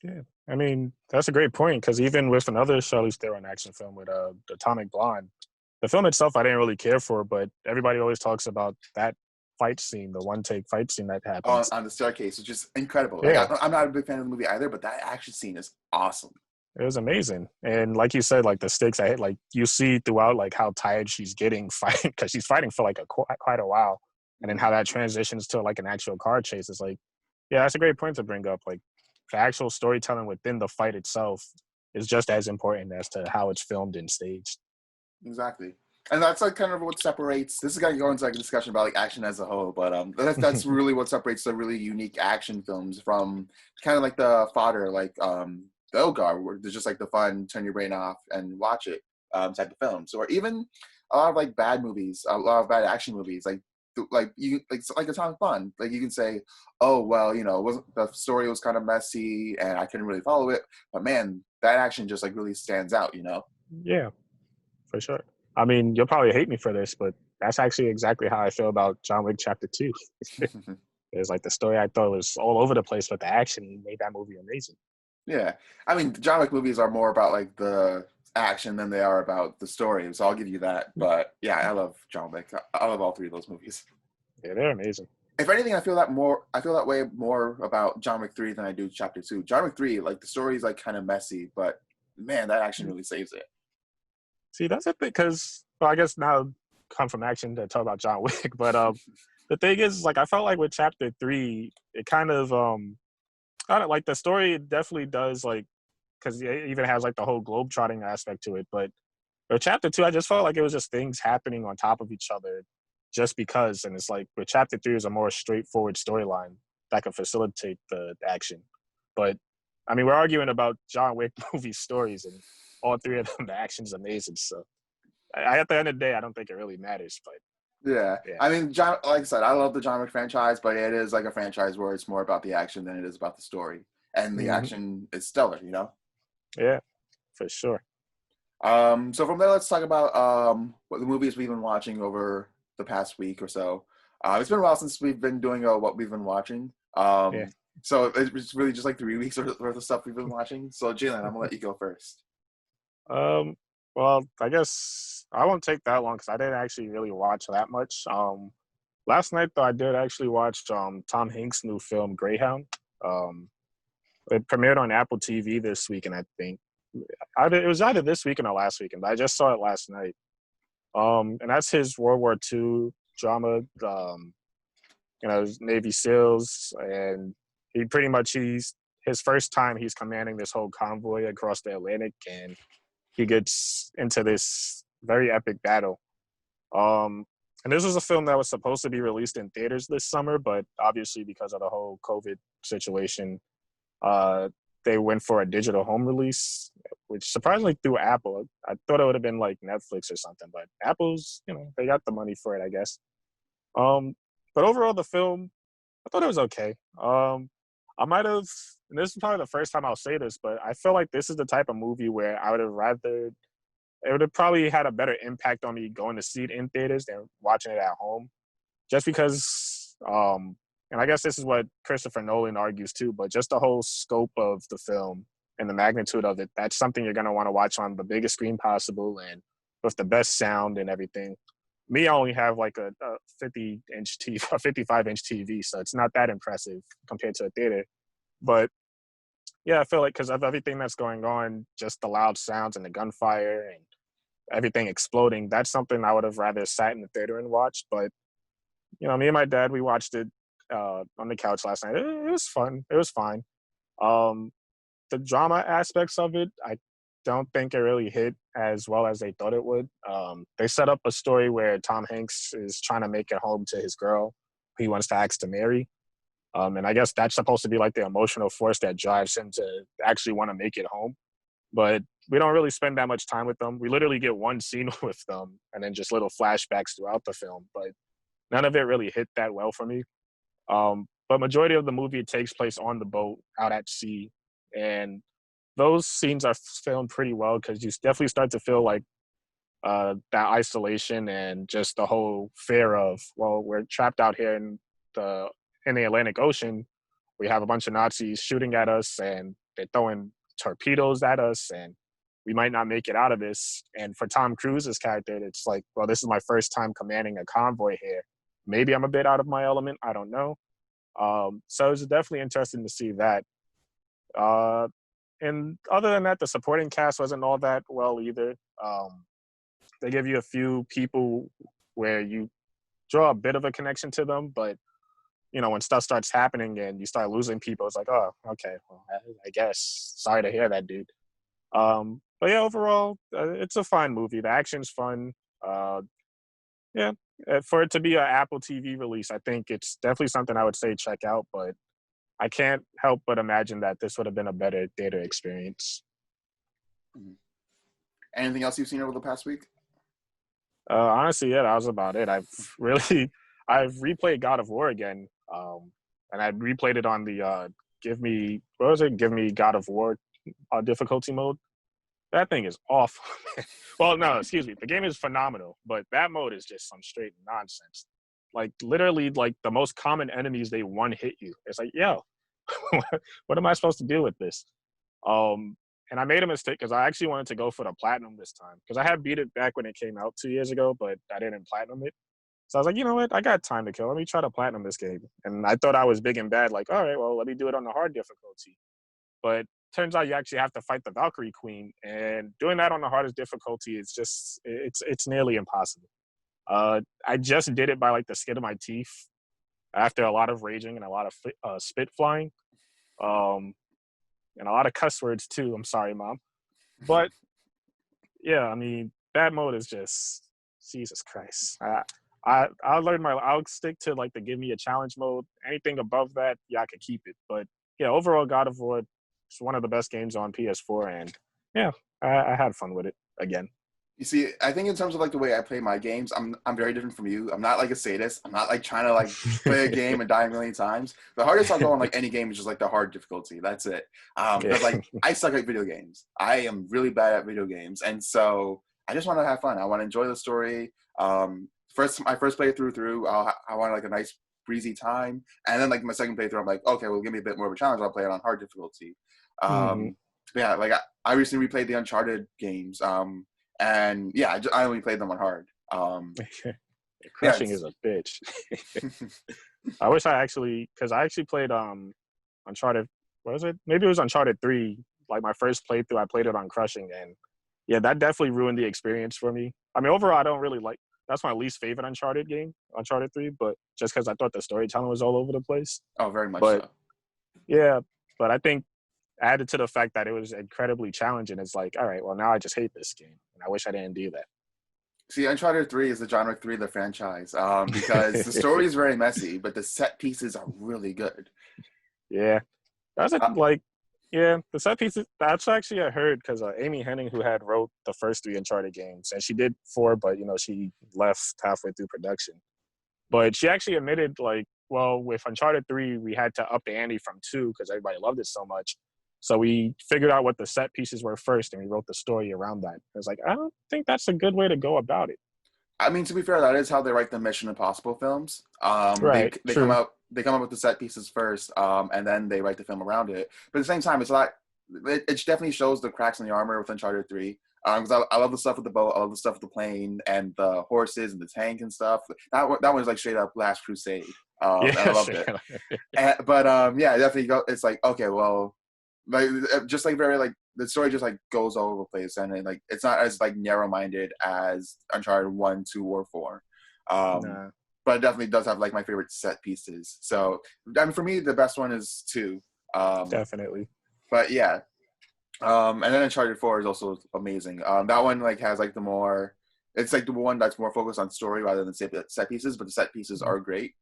Yeah. I mean, that's a great point because even with another Charlize Theron action film with Atomic Blonde, the film itself I didn't really care for, but everybody always talks about that fight scene, the one take fight scene that happens. On the staircase, which is incredible. Like Yeah, I'm not a big fan of the movie either, but that action scene is awesome. it was amazing. And like you said, like the stakes I hit, like you see throughout like how tired she's getting fighting because she's fighting for like quite a while. And then Mhm. how that transitions to like an actual car chase is like, yeah, that's a great point to bring up. Like the actual storytelling within the fight itself is just as important as to how it's filmed and staged. Exactly. And that's like kind of what separates. This is going to go into like a discussion about like action as a whole, but that's really what separates the really unique action films from kind of like the fodder, like the Elgar, where there's just like the fun, turn your brain off and watch it type of films, or even a lot of like bad movies, a lot of bad action movies, like you like Atomic Blonde. Like you can say, oh well, it wasn't the story was kind of messy and I couldn't really follow it, but man, that action just like really stands out. Yeah, for sure. I mean, you'll probably hate me for this, but that's actually exactly how I feel about John Wick Chapter 2. It's like the story I thought was all over the place, but the action made that movie amazing. Yeah, I mean, John Wick movies are more about like the action than they are about the story, so I'll give you that. But yeah, I love John Wick. I love all three of those movies. Yeah, they're amazing. If anything, I feel that way more about John Wick 3 than I do Chapter 2. John Wick 3, like the story is like kind of messy, but man, that action really saves it. See, that's a bit because, well, I guess now come from action to talk about John Wick, but the thing is, like, I felt like with Chapter 3, it kind of I don't like the story. It definitely does like because it even has like the whole globe trotting aspect to it, but with Chapter 2, I just felt like it was just things happening on top of each other just because. And it's like with Chapter 3 is a more straightforward storyline that can facilitate the action. But I mean, we're arguing about John Wick movie stories, and all three of them, the action's amazing. So at the end of the day, I don't think it really matters. But Yeah, yeah. I mean, John. Like I said, I love the John Wick franchise, but it is like a franchise where it's more about the action than it is about the story, and the Hmm. action is stellar. You know. Yeah, for sure. So from there, let's talk about what the movies we've been watching over the past week or so. It's been a while since we've been doing what we've been watching. Yeah. So it's really just like 3 weeks worth of stuff we've been watching. So Jalen, I'm gonna let you go first. Um, well, I guess I won't take that long because I didn't actually really watch that much. Last night though, I did actually watch Tom Hanks' new film Greyhound. Um, it premiered on Apple TV this weekend, I think. It was either this weekend or last weekend, but I just saw it last night. And that's his World War II drama. Navy SEALs, and he's his first time he's commanding this whole convoy across the Atlantic, and he gets into this very epic battle. And this was a film that was supposed to be released in theaters this summer, but obviously because of the whole COVID situation, uh, they went for a digital home release, which surprisingly through Apple. I thought it would have been like Netflix or something, but Apple's, they got the money for it, I guess. Um, but overall, the film, I thought it was okay. I might have, and this is probably the first time I'll say this, but I feel like this is the type of movie where I would have rather, it would have probably had a better impact on me going to see it in theaters than watching it at home. Just because, and I guess this is what Christopher Nolan argues too, but just the whole scope of the film and the magnitude of it, that's something you're going to want to watch on the biggest screen possible and with the best sound and everything. Me, I only have like a 50-inch TV, a 55-inch TV, so it's not that impressive compared to a theater. But yeah, I feel like because of everything that's going on, just the loud sounds and the gunfire and everything exploding, that's something I would have rather sat in the theater and watched. But me and my dad, we watched it on the couch last night. It was fun. It was fine. Um, the drama aspects of it, I don't think it really hit as well as they thought it would. They set up a story where Tom Hanks is trying to make it home to his girl who he wants to ask to marry. And I guess that's supposed to be like the emotional force that drives him to actually want to make it home. But we don't really spend that much time with them. We literally get one scene with them and then just little flashbacks throughout the film. But none of it really hit that well for me. But majority of the movie takes place on the boat out at sea, and those scenes are filmed pretty well because you definitely start to feel like that isolation and just the whole fear of, well, we're trapped out here in the Atlantic Ocean. We have a bunch of Nazis shooting at us, and they're throwing torpedoes at us, and we might not make it out of this. And for Tom Cruise's character, it's like, well, this is my first time commanding a convoy here. Maybe I'm a bit out of my element. I don't know. So it's definitely interesting to see that. Uh, and other than that, the supporting cast wasn't all that well either. They give you a few people where you draw a bit of a connection to them, but when stuff starts happening and you start losing people, it's like, oh, okay, well, I guess. Sorry to hear that, dude. But yeah, overall, it's a fine movie. The action's fun. Uh, yeah, for it to be an Apple TV release, I think it's definitely something I would say check out. But I can't help but imagine that this would have been a better theater experience. Mhm. Anything else you've seen over the past week? Honestly, yeah, that was about it. I've replayed God of War again, and I replayed it on the give me what was it? Give me God of War difficulty mode. That thing is awful. Well, no, excuse me. The game is phenomenal, but that mode is just some straight nonsense. Like literally, like the most common enemies, they one hit you. It's like, yo, what am I supposed to do with this? Um, and I made a mistake because I actually wanted to go for the platinum this time because I had beat it back when it came out 2 years ago, but I didn't platinum it. So I was like, you know what? I got time to kill. Let me try to platinum this game. And I thought I was big and bad. Like, all right, well, let me do it on the hard difficulty. But turns out you actually have to fight the Valkyrie Queen, and doing that on the hardest difficulty is just it's nearly impossible. I just did it by like the skin of my teeth after a lot of raging and a lot of spit flying, um, and a lot of cuss words too. I'm sorry, mom. But yeah, I mean that mode is just Jesus Christ. I'll stick to like the give me a challenge mode. Anything above that, yeah, I could keep it. But yeah, overall, God of War is one of the best games on PS4, and yeah, I had fun with it again. You see, I think in terms of like the way I play my games, I'm very different from you. I'm not like a sadist. I'm not like trying to like play a game and die a million times. The hardest I'll go on like any game is just like the hard difficulty. That's it. Yeah. Because like I suck at video games. I am really bad at video games, and so I just want to have fun. I want to enjoy the story. My first playthrough through, I want like a nice breezy time, and then like my second playthrough, I'm like, okay, well, give me a bit more of a challenge. I'll play it on hard difficulty. Hmm. Yeah, like I recently replayed the Uncharted games. And yeah, I only played them on hard. Yeah, Crushing is a bitch. I wish because I actually played Uncharted. What was it? Maybe it was Uncharted 3. Like my first playthrough, I played it on Crushing, and yeah, that definitely ruined the experience for me. I mean, overall, I don't really like. That's my least favorite Uncharted game, Uncharted 3. But just because I thought the storytelling was all over the place. oh, very much But so. yeah, but I think added to the fact that it was incredibly challenging, it's like, all right, well, now I just hate this game, and I wish I didn't do See, Uncharted 3 is the genre 3 of the franchise because the that. story is very messy, but the set pieces are really good. Yeah, that's it. Uh, Like, yeah, the set pieces. That's actually I heard because Amy Henning, who had wrote the first three Uncharted games, and she did four, but she left halfway through production. But she actually admitted, like, well, with Uncharted 3, we had to up the ante from 2 because everybody loved it so much. So we figured out what the set pieces were first, and we wrote the story around that. I was like, I don't think that's a good way to go about it. I mean, to be fair, that is how they write the Mission Impossible films. Right. True. They come up with the set pieces first, and then they write the film around it. But at the same time, it's a lot. It definitely shows the cracks in the armor with Uncharted 3. Because I love the stuff with the boat, I love the stuff with the plane and the horses and the tank and stuff. That one's like straight up Last Crusade, and I Yeah. loved it. But yeah, definitely go. It's like okay, well, like just like very like the story just like goes all over the place, and like it's not as like narrow minded as Uncharted 1, 2, or 4. Um, Nah, but it definitely does have like my favorite set pieces. So I mean, for me, the best one is 2. Um, definitely. but yeah, and then Uncharted 4 is also amazing. That one like has like the more, it's like the one that's more focused on story rather than set pieces, but the set pieces are great.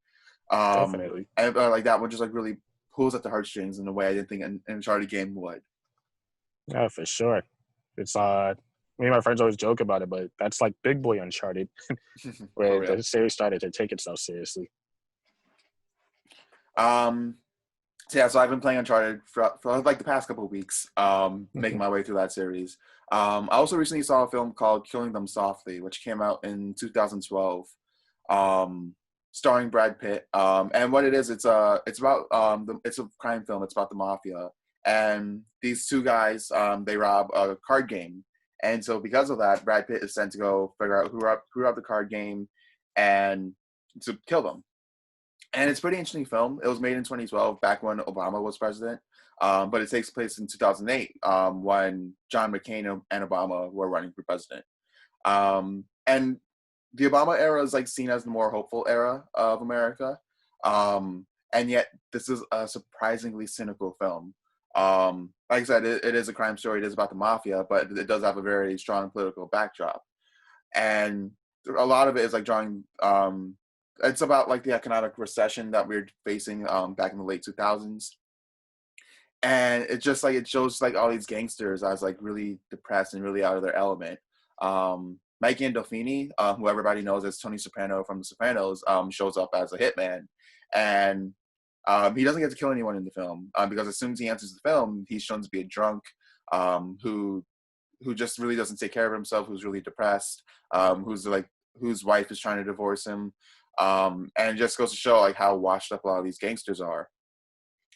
Definitely. And like that one just like really pulls at the heartstrings in a way I didn't think an Uncharted game would. Yeah, for sure. It's me and my friends always joke about it, but that's like big boy Uncharted, For where real. the series started to take itself seriously. Um, so yeah, so I've been playing Uncharted for like the past couple of weeks, making my way through that series. I also recently saw a film called Killing Them Softly, which came out in 2012, starring Brad Pitt. And what it is, it's about it's a crime film. It's about the mafia, and these two guys they rob a card game, and so because of that, Brad Pitt is sent to go figure out who robbed the card game, and to kill them. And it's a pretty interesting film. It was made in 2012, back when Obama was president. But it takes place in 2008, when John McCain and Obama were running for president. And the Obama era is like seen as the more hopeful era of America. And yet this is a surprisingly cynical film. Like I said, it is a crime story. It is about the mafia, but it does have a very strong political backdrop. And a lot of it is like drawing it's about like the economic recession that we're facing back in the late 2000s, and it just like it shows like all these gangsters as like really depressed and really out of their element. Mikey Andolfini, who everybody knows as Tony Soprano from The Sopranos, shows up as a hitman, and he doesn't get to kill anyone in the film because as soon as he enters the film, he's shown to be a drunk who just really doesn't take care of himself, who's really depressed, whose wife is trying to divorce him. And it just goes to show like how washed up a lot of these gangsters are.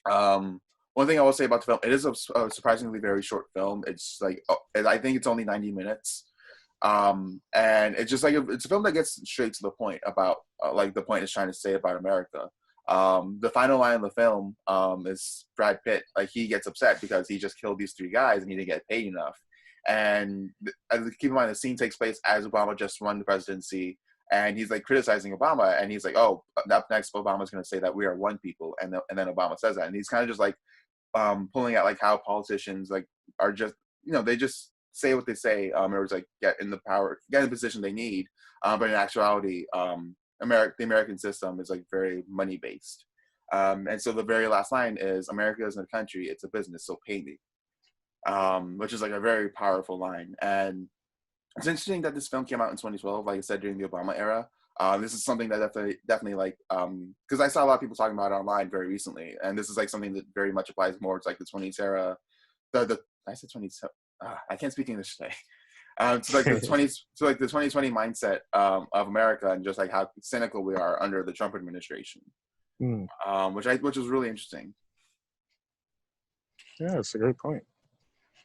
One thing I will say about the film, it is a surprisingly very short film. It's like I think it's only 90 minutes. And it's just like it's a film that gets straight to the point about like the point it's trying to say about America. The final line of the film is Brad Pitt, like he gets upset because he just killed these three guys and he didn't get paid enough. And keep in mind, the scene takes place as Obama just won the presidency, and he's like criticizing Obama, and he's like, "Oh, up next, Obama's going to say that we are one people," and then Obama says that, and he's kind of just like pulling at like how politicians like are just they just say what they say, or it's like get in the position they need, but in actuality, the American system is like very money based, and so the very last line is, "America isn't a country; it's a business, so pay me." Which is like a very powerful line. And it's interesting that this film came out in 2012, like I said, during the Obama era. This is something that definitely like, because I saw a lot of people talking about it online very recently, and this is like something that very much applies more to like the 20s era. I said 20s. I can't speak English today. To like the 20s, to like the 2020 mindset of America, and just like how cynical we are under the Trump administration, which was really interesting. Yeah, it's a great point.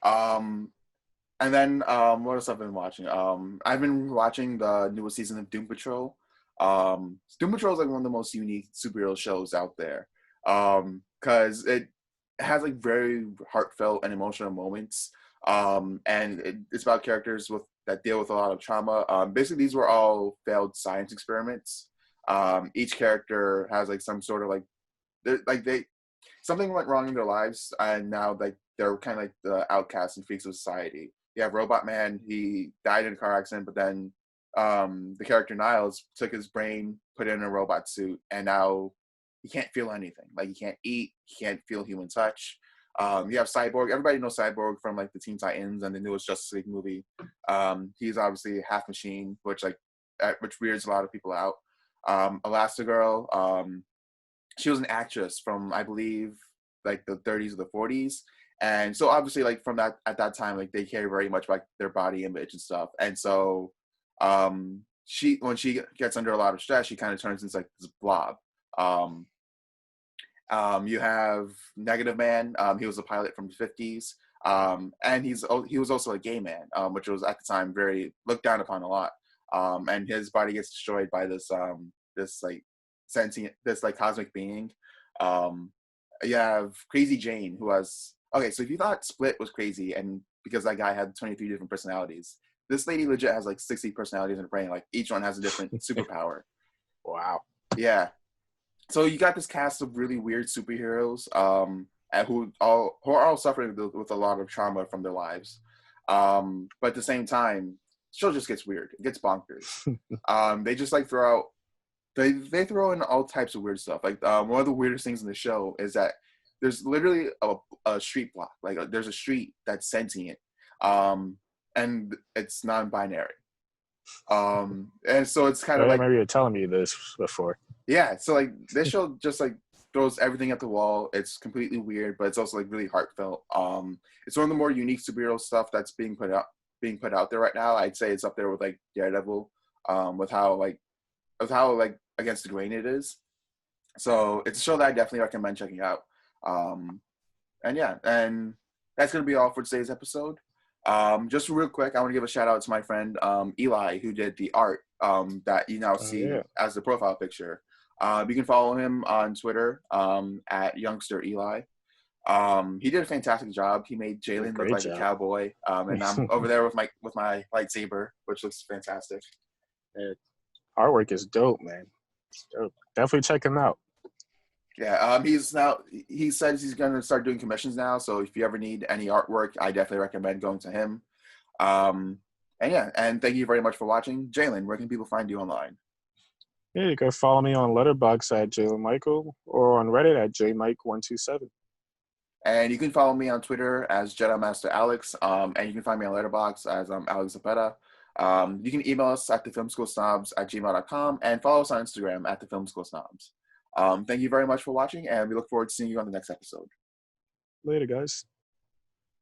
And then what else I've been watching? I've been watching the newest season of Doom Patrol. Doom Patrol is like one of the most unique superhero shows out there, because it has like very heartfelt and emotional moments, and it's about characters that deal with a lot of trauma. Basically, these were all failed science experiments. Each character has like some sort of something went wrong in their lives, and now like they're kind of like the outcasts and freaks of society. You have Robot Man. He died in a car accident, but then the character Niles took his brain, put it in a robot suit, and now he can't feel anything. Like he can't eat, he can't feel human touch. You have Cyborg. Everybody knows Cyborg from like the Teen Titans and the newest Justice League movie. He's obviously half machine, which weirds a lot of people out. Elastigirl. She was an actress from, I believe, like the 30s or the 40s. And so obviously like from that, at that time, like they care very much about their body image and stuff. And so when she gets under a lot of stress, she kind of turns into like this blob. You have Negative Man. He was a pilot from the 50s. And he was also a gay man, which was at the time very looked down upon a lot. And his body gets destroyed by this cosmic being. You have Crazy Jane, who has, okay, so if you thought Split was crazy and because that guy had 23 different personalities, this lady legit has like 60 personalities in her brain. Like each one has a different superpower. Wow. Yeah. So you got this cast of really weird superheroes, and who are all suffering with a lot of trauma from their lives. But at the same time, the show just gets weird. It gets bonkers. They just like throw out, they throw in all types of weird stuff. Like one of the weirdest things in the show is that there's literally a street block. Like there's a street that's sentient, and it's non-binary. And so it's kind of like, maybe you're telling me this before. Yeah, so like this show just like throws everything at the wall. It's completely weird, but it's also like really heartfelt. It's one of the more unique superhero stuff that's being put out there right now. I'd say it's up there with like Daredevil, with how against the grain it is. So it's a show that I definitely recommend checking out. And yeah, and that's gonna be all for today's episode. Just real quick, I want to give a shout out to my friend Eli, who did the art that you now see as the profile picture. You can follow him on Twitter at Youngster Eli. He did a fantastic job. He made Jalen look like a cowboy, and I'm over there with my lightsaber, which looks fantastic. Artwork is dope, man. It's dope. Definitely check him out. Yeah, he says he's going to start doing commissions now. So if you ever need any artwork, I definitely recommend going to him. And thank you very much for watching. Jalen, where can people find you online? Yeah, you can follow me on Letterboxd at Jalen Michael or on Reddit at JMike127. And you can follow me on Twitter as Jedi Master Alex. And you can find me on Letterboxd as Alex Zapeta. You can email us at thefilmschoolsnobs@gmail.com and follow us on Instagram at thefilmschoolsnobs. Thank you very much for watching, and we look forward to seeing you on the next episode. Later, guys.